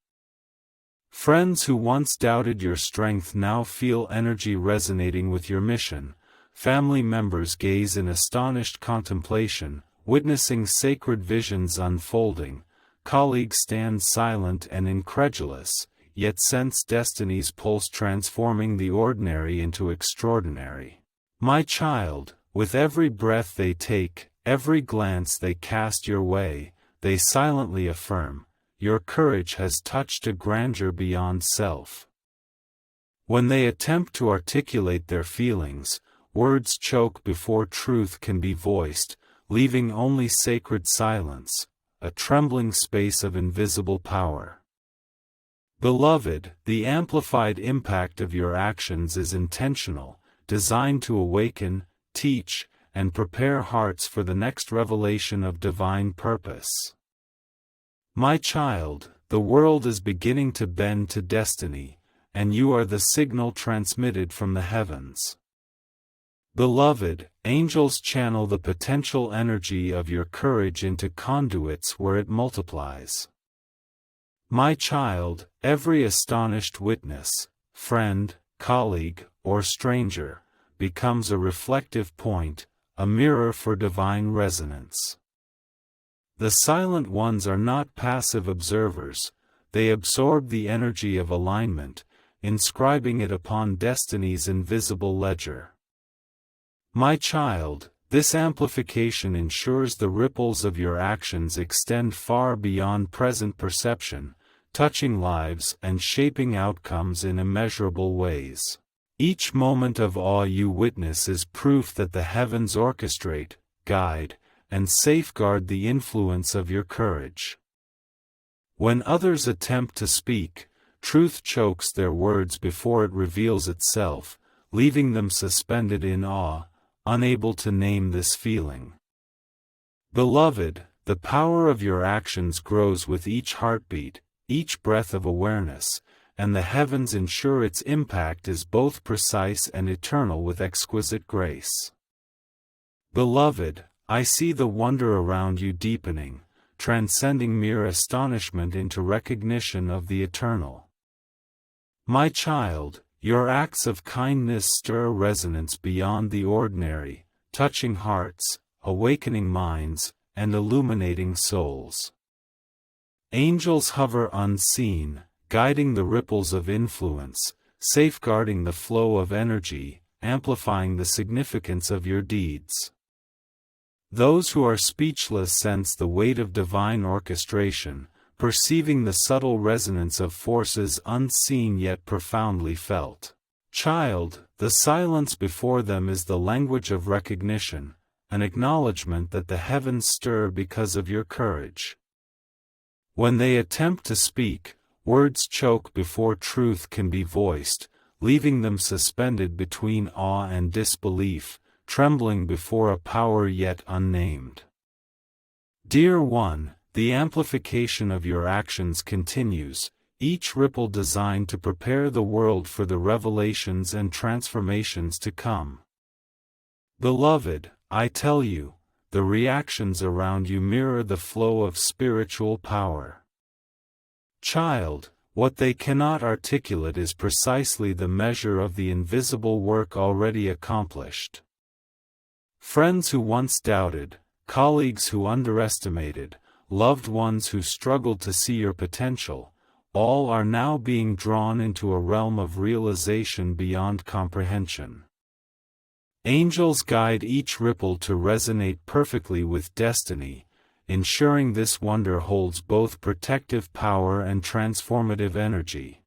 Friends who once doubted your strength now feel energy resonating with your mission. Family members gaze in astonished contemplation, witnessing sacred visions unfolding. Colleagues stand silent and incredulous, yet sense destiny's pulse transforming the ordinary into extraordinary. My child, with every breath they take, every glance they cast your way, they silently affirm, your courage has touched a grandeur beyond self. When they attempt to articulate their feelings, words choke before truth can be voiced, leaving only sacred silence, a trembling space of invisible power. Beloved, the amplified impact of your actions is intentional, designed to awaken, teach, and prepare hearts for the next revelation of divine purpose. My child, the world is beginning to bend to destiny, and you are the signal transmitted from the heavens. Beloved, angels channel the potential energy of your courage into conduits where it multiplies. My child, every astonished witness, friend, colleague, or stranger, becomes a reflective point, a mirror for divine resonance. The silent ones are not passive observers, they absorb the energy of alignment, inscribing it upon destiny's invisible ledger. My child, this amplification ensures the ripples of your actions extend far beyond present perception, touching lives and shaping outcomes in immeasurable ways. Each moment of awe you witness is proof that the heavens orchestrate, guide, and safeguard the influence of your courage. When others attempt to speak, truth chokes their words before it reveals itself, leaving them suspended in awe, unable to name this feeling. Beloved, the power of your actions grows with each heartbeat, each breath of awareness, and the heavens ensure its impact is both precise and eternal with exquisite grace. Beloved, I see the wonder around you deepening, transcending mere astonishment into recognition of the eternal. My child, your acts of kindness stir resonance beyond the ordinary, touching hearts, awakening minds, and illuminating souls. Angels hover unseen, guiding the ripples of influence, safeguarding the flow of energy, amplifying the significance of your deeds. Those who are speechless sense the weight of divine orchestration, perceiving the subtle resonance of forces unseen yet profoundly felt. Child, the silence before them is the language of recognition, an acknowledgement that the heavens stir because of your courage. When they attempt to speak, words choke before truth can be voiced, leaving them suspended between awe and disbelief, trembling before a power yet unnamed. Dear one, the amplification of your actions continues, each ripple designed to prepare the world for the revelations and transformations to come. Beloved, I tell you, the reactions around you mirror the flow of spiritual power. Child, what they cannot articulate is precisely the measure of the invisible work already accomplished. Friends who once doubted, colleagues who underestimated, loved ones who struggled to see your potential, all are now being drawn into a realm of realization beyond comprehension. Angels guide each ripple to resonate perfectly with destiny, ensuring this wonder holds both protective power and transformative energy.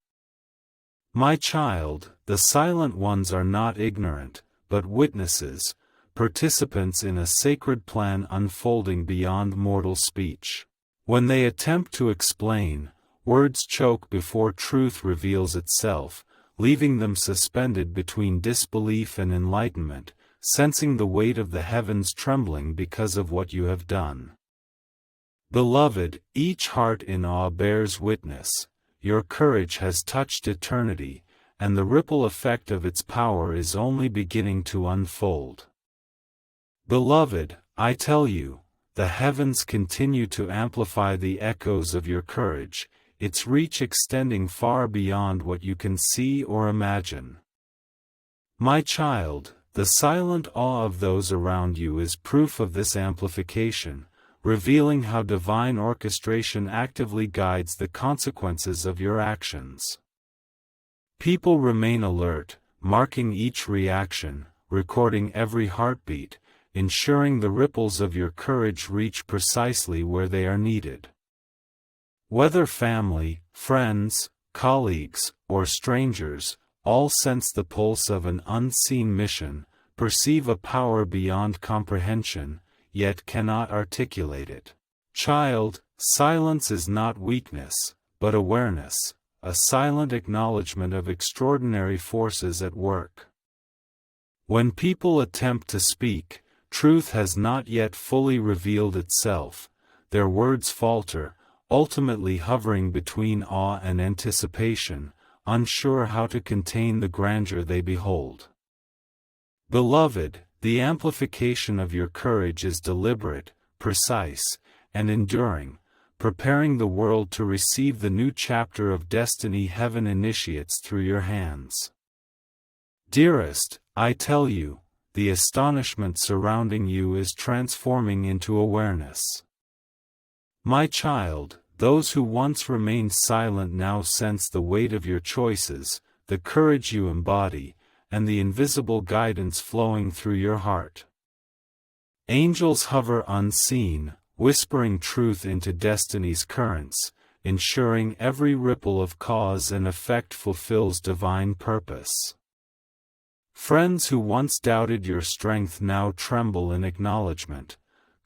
My child, the silent ones are not ignorant, but witnesses, participants in a sacred plan unfolding beyond mortal speech. When they attempt to explain, words choke before truth reveals itself, leaving them suspended between disbelief and enlightenment, sensing the weight of the heavens trembling because of what you have done. Beloved, each heart in awe bears witness, your courage has touched eternity, and the ripple effect of its power is only beginning to unfold. Beloved, I tell you, the heavens continue to amplify the echoes of your courage, its reach extending far beyond what you can see or imagine. My child, the silent awe of those around you is proof of this amplification, revealing how divine orchestration actively guides the consequences of your actions. People remain alert, marking each reaction, recording every heartbeat, ensuring the ripples of your courage reach precisely where they are needed. Whether family, friends, colleagues, or strangers, all sense the pulse of an unseen mission, perceive a power beyond comprehension, yet cannot articulate it. Child, silence is not weakness, but awareness, a silent acknowledgement of extraordinary forces at work. When people attempt to speak, truth has not yet fully revealed itself, their words falter, ultimately hovering between awe and anticipation, unsure how to contain the grandeur they behold. Beloved, the amplification of your courage is deliberate, precise, and enduring, preparing the world to receive the new chapter of destiny heaven initiates through your hands. Dearest, I tell you, the astonishment surrounding you is transforming into awareness. My child, those who once remained silent now sense the weight of your choices, the courage you embody, and the invisible guidance flowing through your heart. Angels hover unseen, whispering truth into destiny's currents, ensuring every ripple of cause and effect fulfills divine purpose. Friends who once doubted your strength now tremble in acknowledgement.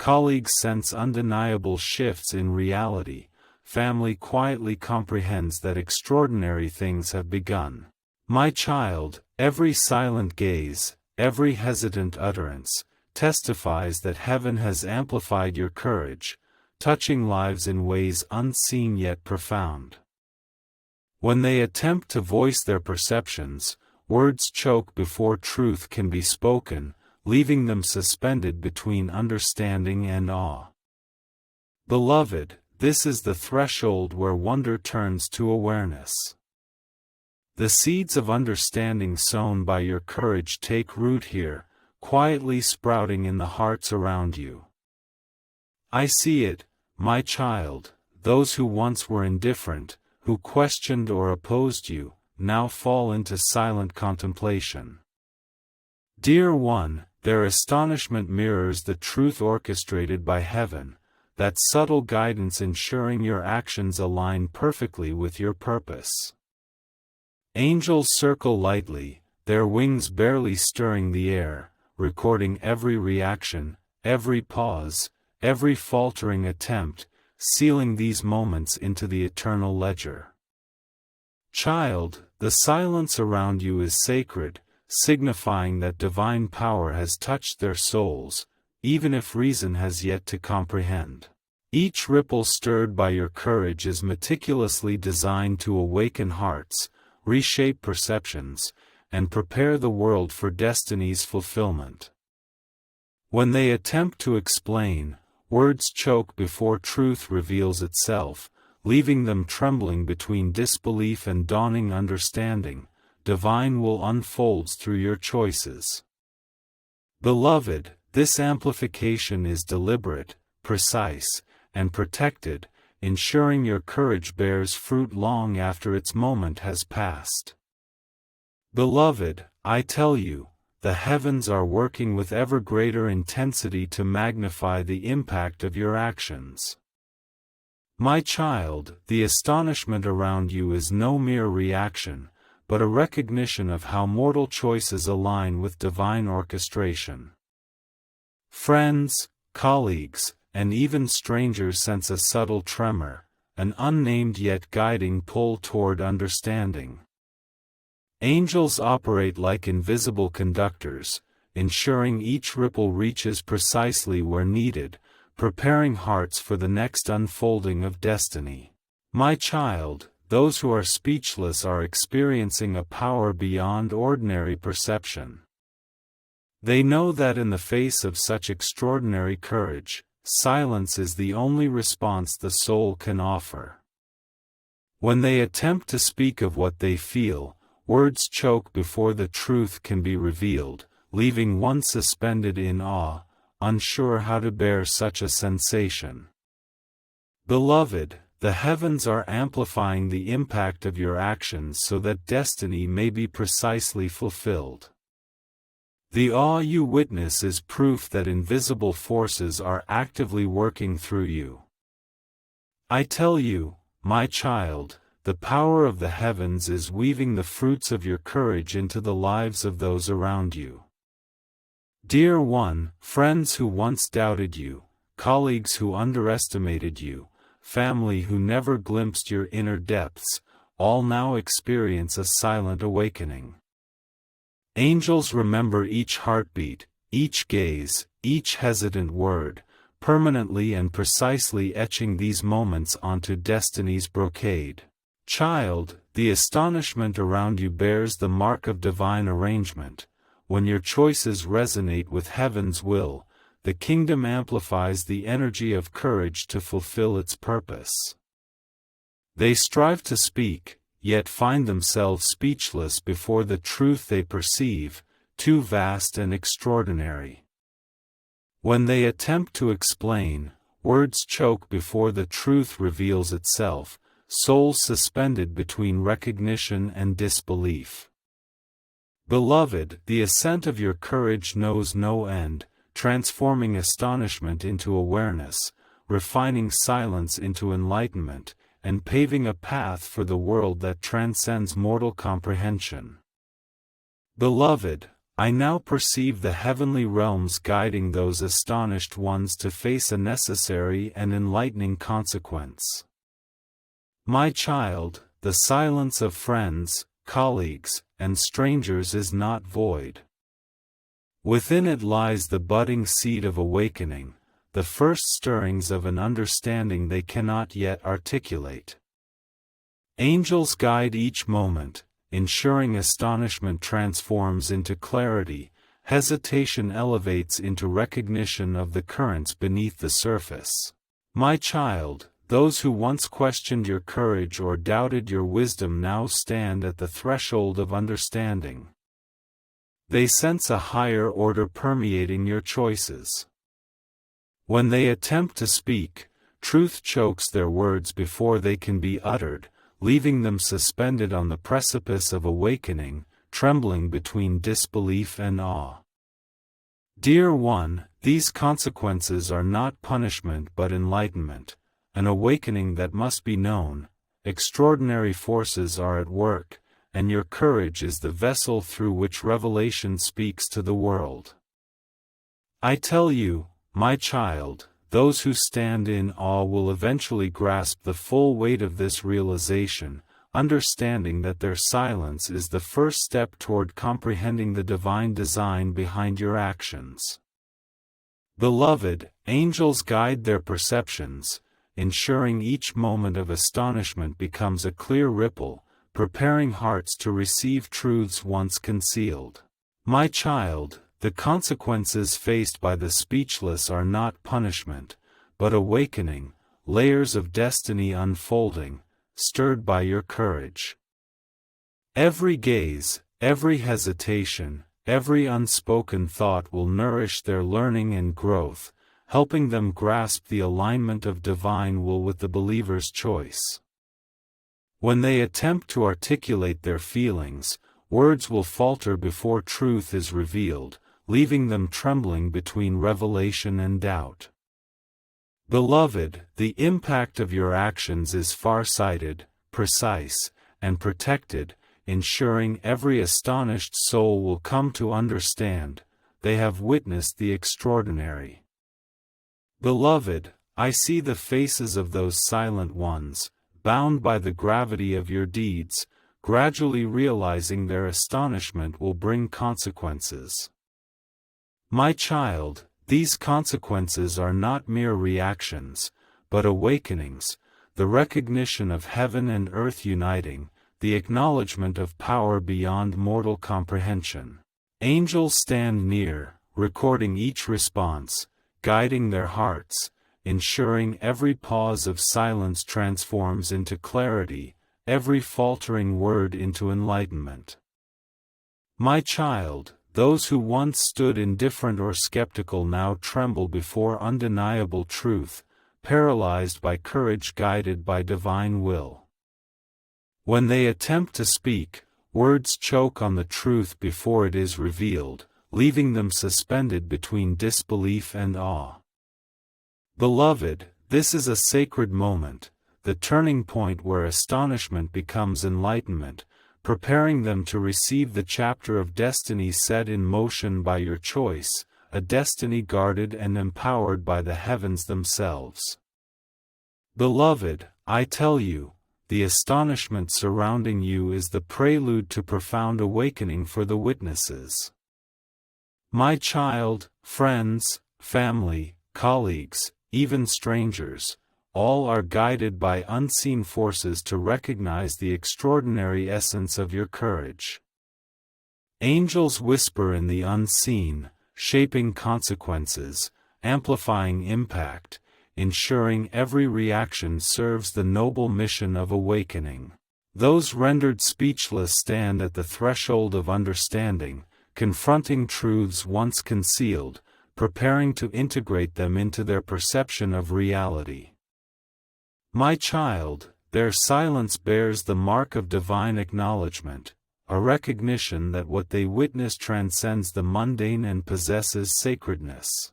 Colleagues sense undeniable shifts in reality. Family quietly comprehends that extraordinary things have begun. My child, every silent gaze, every hesitant utterance, testifies that heaven has amplified your courage, touching lives in ways unseen yet profound. When they attempt to voice their perceptions, words choke before truth can be spoken, leaving them suspended between understanding and awe. Beloved, this is the threshold where wonder turns to awareness. The seeds of understanding sown by your courage take root here, quietly sprouting in the hearts around you. I see it, my child, those who once were indifferent, who questioned or opposed you, now fall into silent contemplation. Dear one, their astonishment mirrors the truth orchestrated by heaven, that subtle guidance ensuring your actions align perfectly with your purpose. Angels circle lightly, their wings barely stirring the air, recording every reaction, every pause, every faltering attempt, sealing these moments into the eternal ledger. Child, the silence around you is sacred, signifying that divine power has touched their souls, even if reason has yet to comprehend. Each ripple stirred by your courage is meticulously designed to awaken hearts, reshape perceptions, and prepare the world for destiny's fulfillment. When they attempt to explain, words choke before truth reveals itself, leaving them trembling between disbelief and dawning understanding. Divine will unfolds through your choices. Beloved, this amplification is deliberate, precise, and protected, ensuring your courage bears fruit long after its moment has passed. Beloved, I tell you, the heavens are working with ever greater intensity to magnify the impact of your actions. My child, the astonishment around you is no mere reaction, but a recognition of how mortal choices align with divine orchestration. Friends, colleagues, and even strangers sense a subtle tremor, an unnamed yet guiding pull toward understanding. Angels operate like invisible conductors, ensuring each ripple reaches precisely where needed, preparing hearts for the next unfolding of destiny. My child, those who are speechless are experiencing a power beyond ordinary perception. They know that in the face of such extraordinary courage, silence is the only response the soul can offer. When they attempt to speak of what they feel, words choke before the truth can be revealed, leaving one suspended in awe, unsure how to bear such a sensation. Beloved, the heavens are amplifying the impact of your actions so that destiny may be precisely fulfilled. The awe you witness is proof that invisible forces are actively working through you. I tell you, my child, the power of the heavens is weaving the fruits of your courage into the lives of those around you. Dear one, friends who once doubted you, colleagues who underestimated you, family who never glimpsed your inner depths, all now experience a silent awakening. Angels remember each heartbeat, each gaze, each hesitant word, permanently and precisely etching these moments onto destiny's brocade. Child, the astonishment around you bears the mark of divine arrangement. When your choices resonate with heaven's will, the kingdom amplifies the energy of courage to fulfill its purpose. They strive to speak, yet find themselves speechless before the truth they perceive, too vast and extraordinary. When they attempt to explain, words choke before the truth reveals itself, souls suspended between recognition and disbelief. Beloved, the ascent of your courage knows no end, transforming astonishment into awareness, refining silence into enlightenment, and paving a path for the world that transcends mortal comprehension. Beloved, I now perceive the heavenly realms guiding those astonished ones to face a necessary and enlightening consequence. My child, the silence of friends, colleagues, and strangers is not void. Within it lies the budding seed of awakening, the first stirrings of an understanding they cannot yet articulate. Angels guide each moment, ensuring astonishment transforms into clarity, hesitation elevates into recognition of the currents beneath the surface. My child, those who once questioned your courage or doubted your wisdom now stand at the threshold of understanding. They sense a higher order permeating your choices. When they attempt to speak, truth chokes their words before they can be uttered, leaving them suspended on the precipice of awakening, trembling between disbelief and awe. Dear one, these consequences are not punishment but enlightenment, an awakening that must be known. Extraordinary forces are at work, and your courage is the vessel through which revelation speaks to the world. I tell you, my child, those who stand in awe will eventually grasp the full weight of this realization, understanding that their silence is the first step toward comprehending the divine design behind your actions. Beloved, angels guide their perceptions, ensuring each moment of astonishment becomes a clear ripple, preparing hearts to receive truths once concealed. My child, the consequences faced by the speechless are not punishment, but awakening, layers of destiny unfolding, stirred by your courage. Every gaze, every hesitation, every unspoken thought will nourish their learning and growth, helping them grasp the alignment of divine will with the believer's choice. When they attempt to articulate their feelings, words will falter before truth is revealed, leaving them trembling between revelation and doubt. Beloved, the impact of your actions is far-sighted, precise, and protected, ensuring every astonished soul will come to understand, they have witnessed the extraordinary. Beloved, I see the faces of those silent ones, bound by the gravity of your deeds, gradually realizing their astonishment will bring consequences. My child, these consequences are not mere reactions, but awakenings, the recognition of heaven and earth uniting, the acknowledgement of power beyond mortal comprehension. Angels stand near, recording each response, guiding their hearts, ensuring every pause of silence transforms into clarity, every faltering word into enlightenment. My child, those who once stood indifferent or skeptical now tremble before undeniable truth, paralyzed by courage guided by divine will. When they attempt to speak, words choke on the truth before it is revealed, leaving them suspended between disbelief and awe. Beloved, this is a sacred moment, the turning point where astonishment becomes enlightenment, preparing them to receive the chapter of destiny set in motion by your choice, a destiny guarded and empowered by the heavens themselves. Beloved, I tell you, the astonishment surrounding you is the prelude to profound awakening for the witnesses. My child, friends, family, colleagues, even strangers, all are guided by unseen forces to recognize the extraordinary essence of your courage. Angels whisper in the unseen, shaping consequences, amplifying impact, ensuring every reaction serves the noble mission of awakening. Those rendered speechless stand at the threshold of understanding, confronting truths once concealed, preparing to integrate them into their perception of reality. My child, their silence bears the mark of divine acknowledgement, a recognition that what they witness transcends the mundane and possesses sacredness.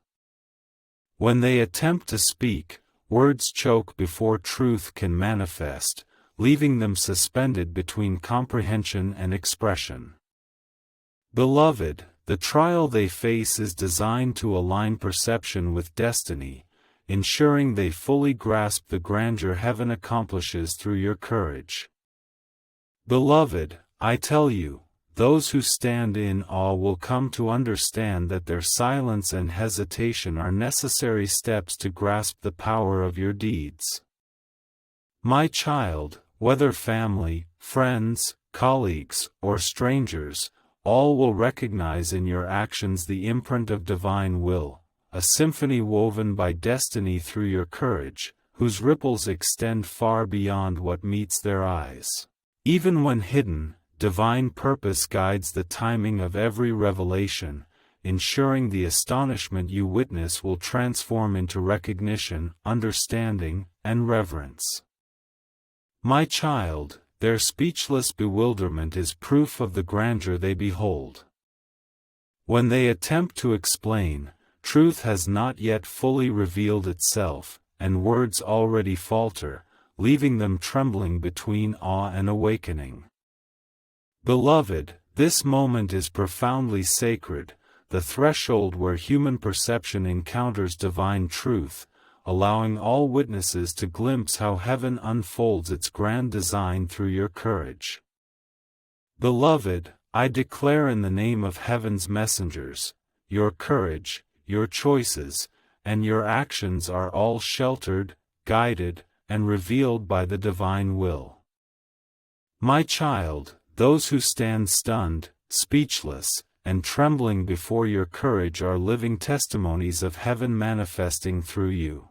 When they attempt to speak, words choke before truth can manifest, leaving them suspended between comprehension and expression. Beloved, the trial they face is designed to align perception with destiny, ensuring they fully grasp the grandeur heaven accomplishes through your courage. Beloved, I tell you, those who stand in awe will come to understand that their silence and hesitation are necessary steps to grasp the power of your deeds. My child, whether family, friends, colleagues, or strangers, all will recognize in your actions the imprint of divine will, a symphony woven by destiny through your courage, whose ripples extend far beyond what meets their eyes. Even when hidden, divine purpose guides the timing of every revelation, ensuring the astonishment you witness will transform into recognition, understanding, and reverence. My child, their speechless bewilderment is proof of the grandeur they behold. When they attempt to explain, truth has not yet fully revealed itself, and words already falter, leaving them trembling between awe and awakening. Beloved, this moment is profoundly sacred, the threshold where human perception encounters divine truth, allowing all witnesses to glimpse how heaven unfolds its grand design through your courage. Beloved, I declare in the name of heaven's messengers, your courage, your choices, and your actions are all sheltered, guided, and revealed by the divine will. My child, those who stand stunned, speechless, and trembling before your courage are living testimonies of heaven manifesting through you.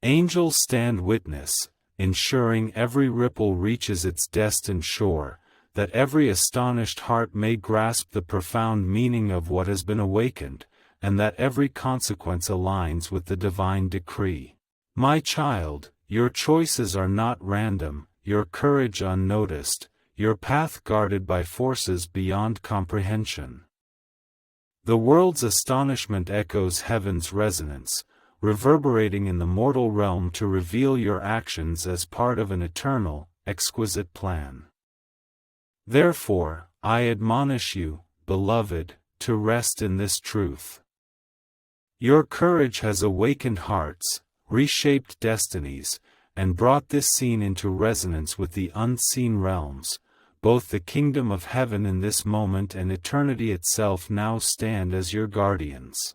Angels stand witness, ensuring every ripple reaches its destined shore, that every astonished heart may grasp the profound meaning of what has been awakened, and that every consequence aligns with the divine decree. My child, your choices are not random, your courage unnoticed, your path guarded by forces beyond comprehension. The world's astonishment echoes heaven's resonance, reverberating in the mortal realm to reveal your actions as part of an eternal, exquisite plan. Therefore, I admonish you, beloved, to rest in this truth. Your courage has awakened hearts, reshaped destinies, and brought this scene into resonance with the unseen realms. Both the kingdom of heaven in this moment and eternity itself now stand as your guardians.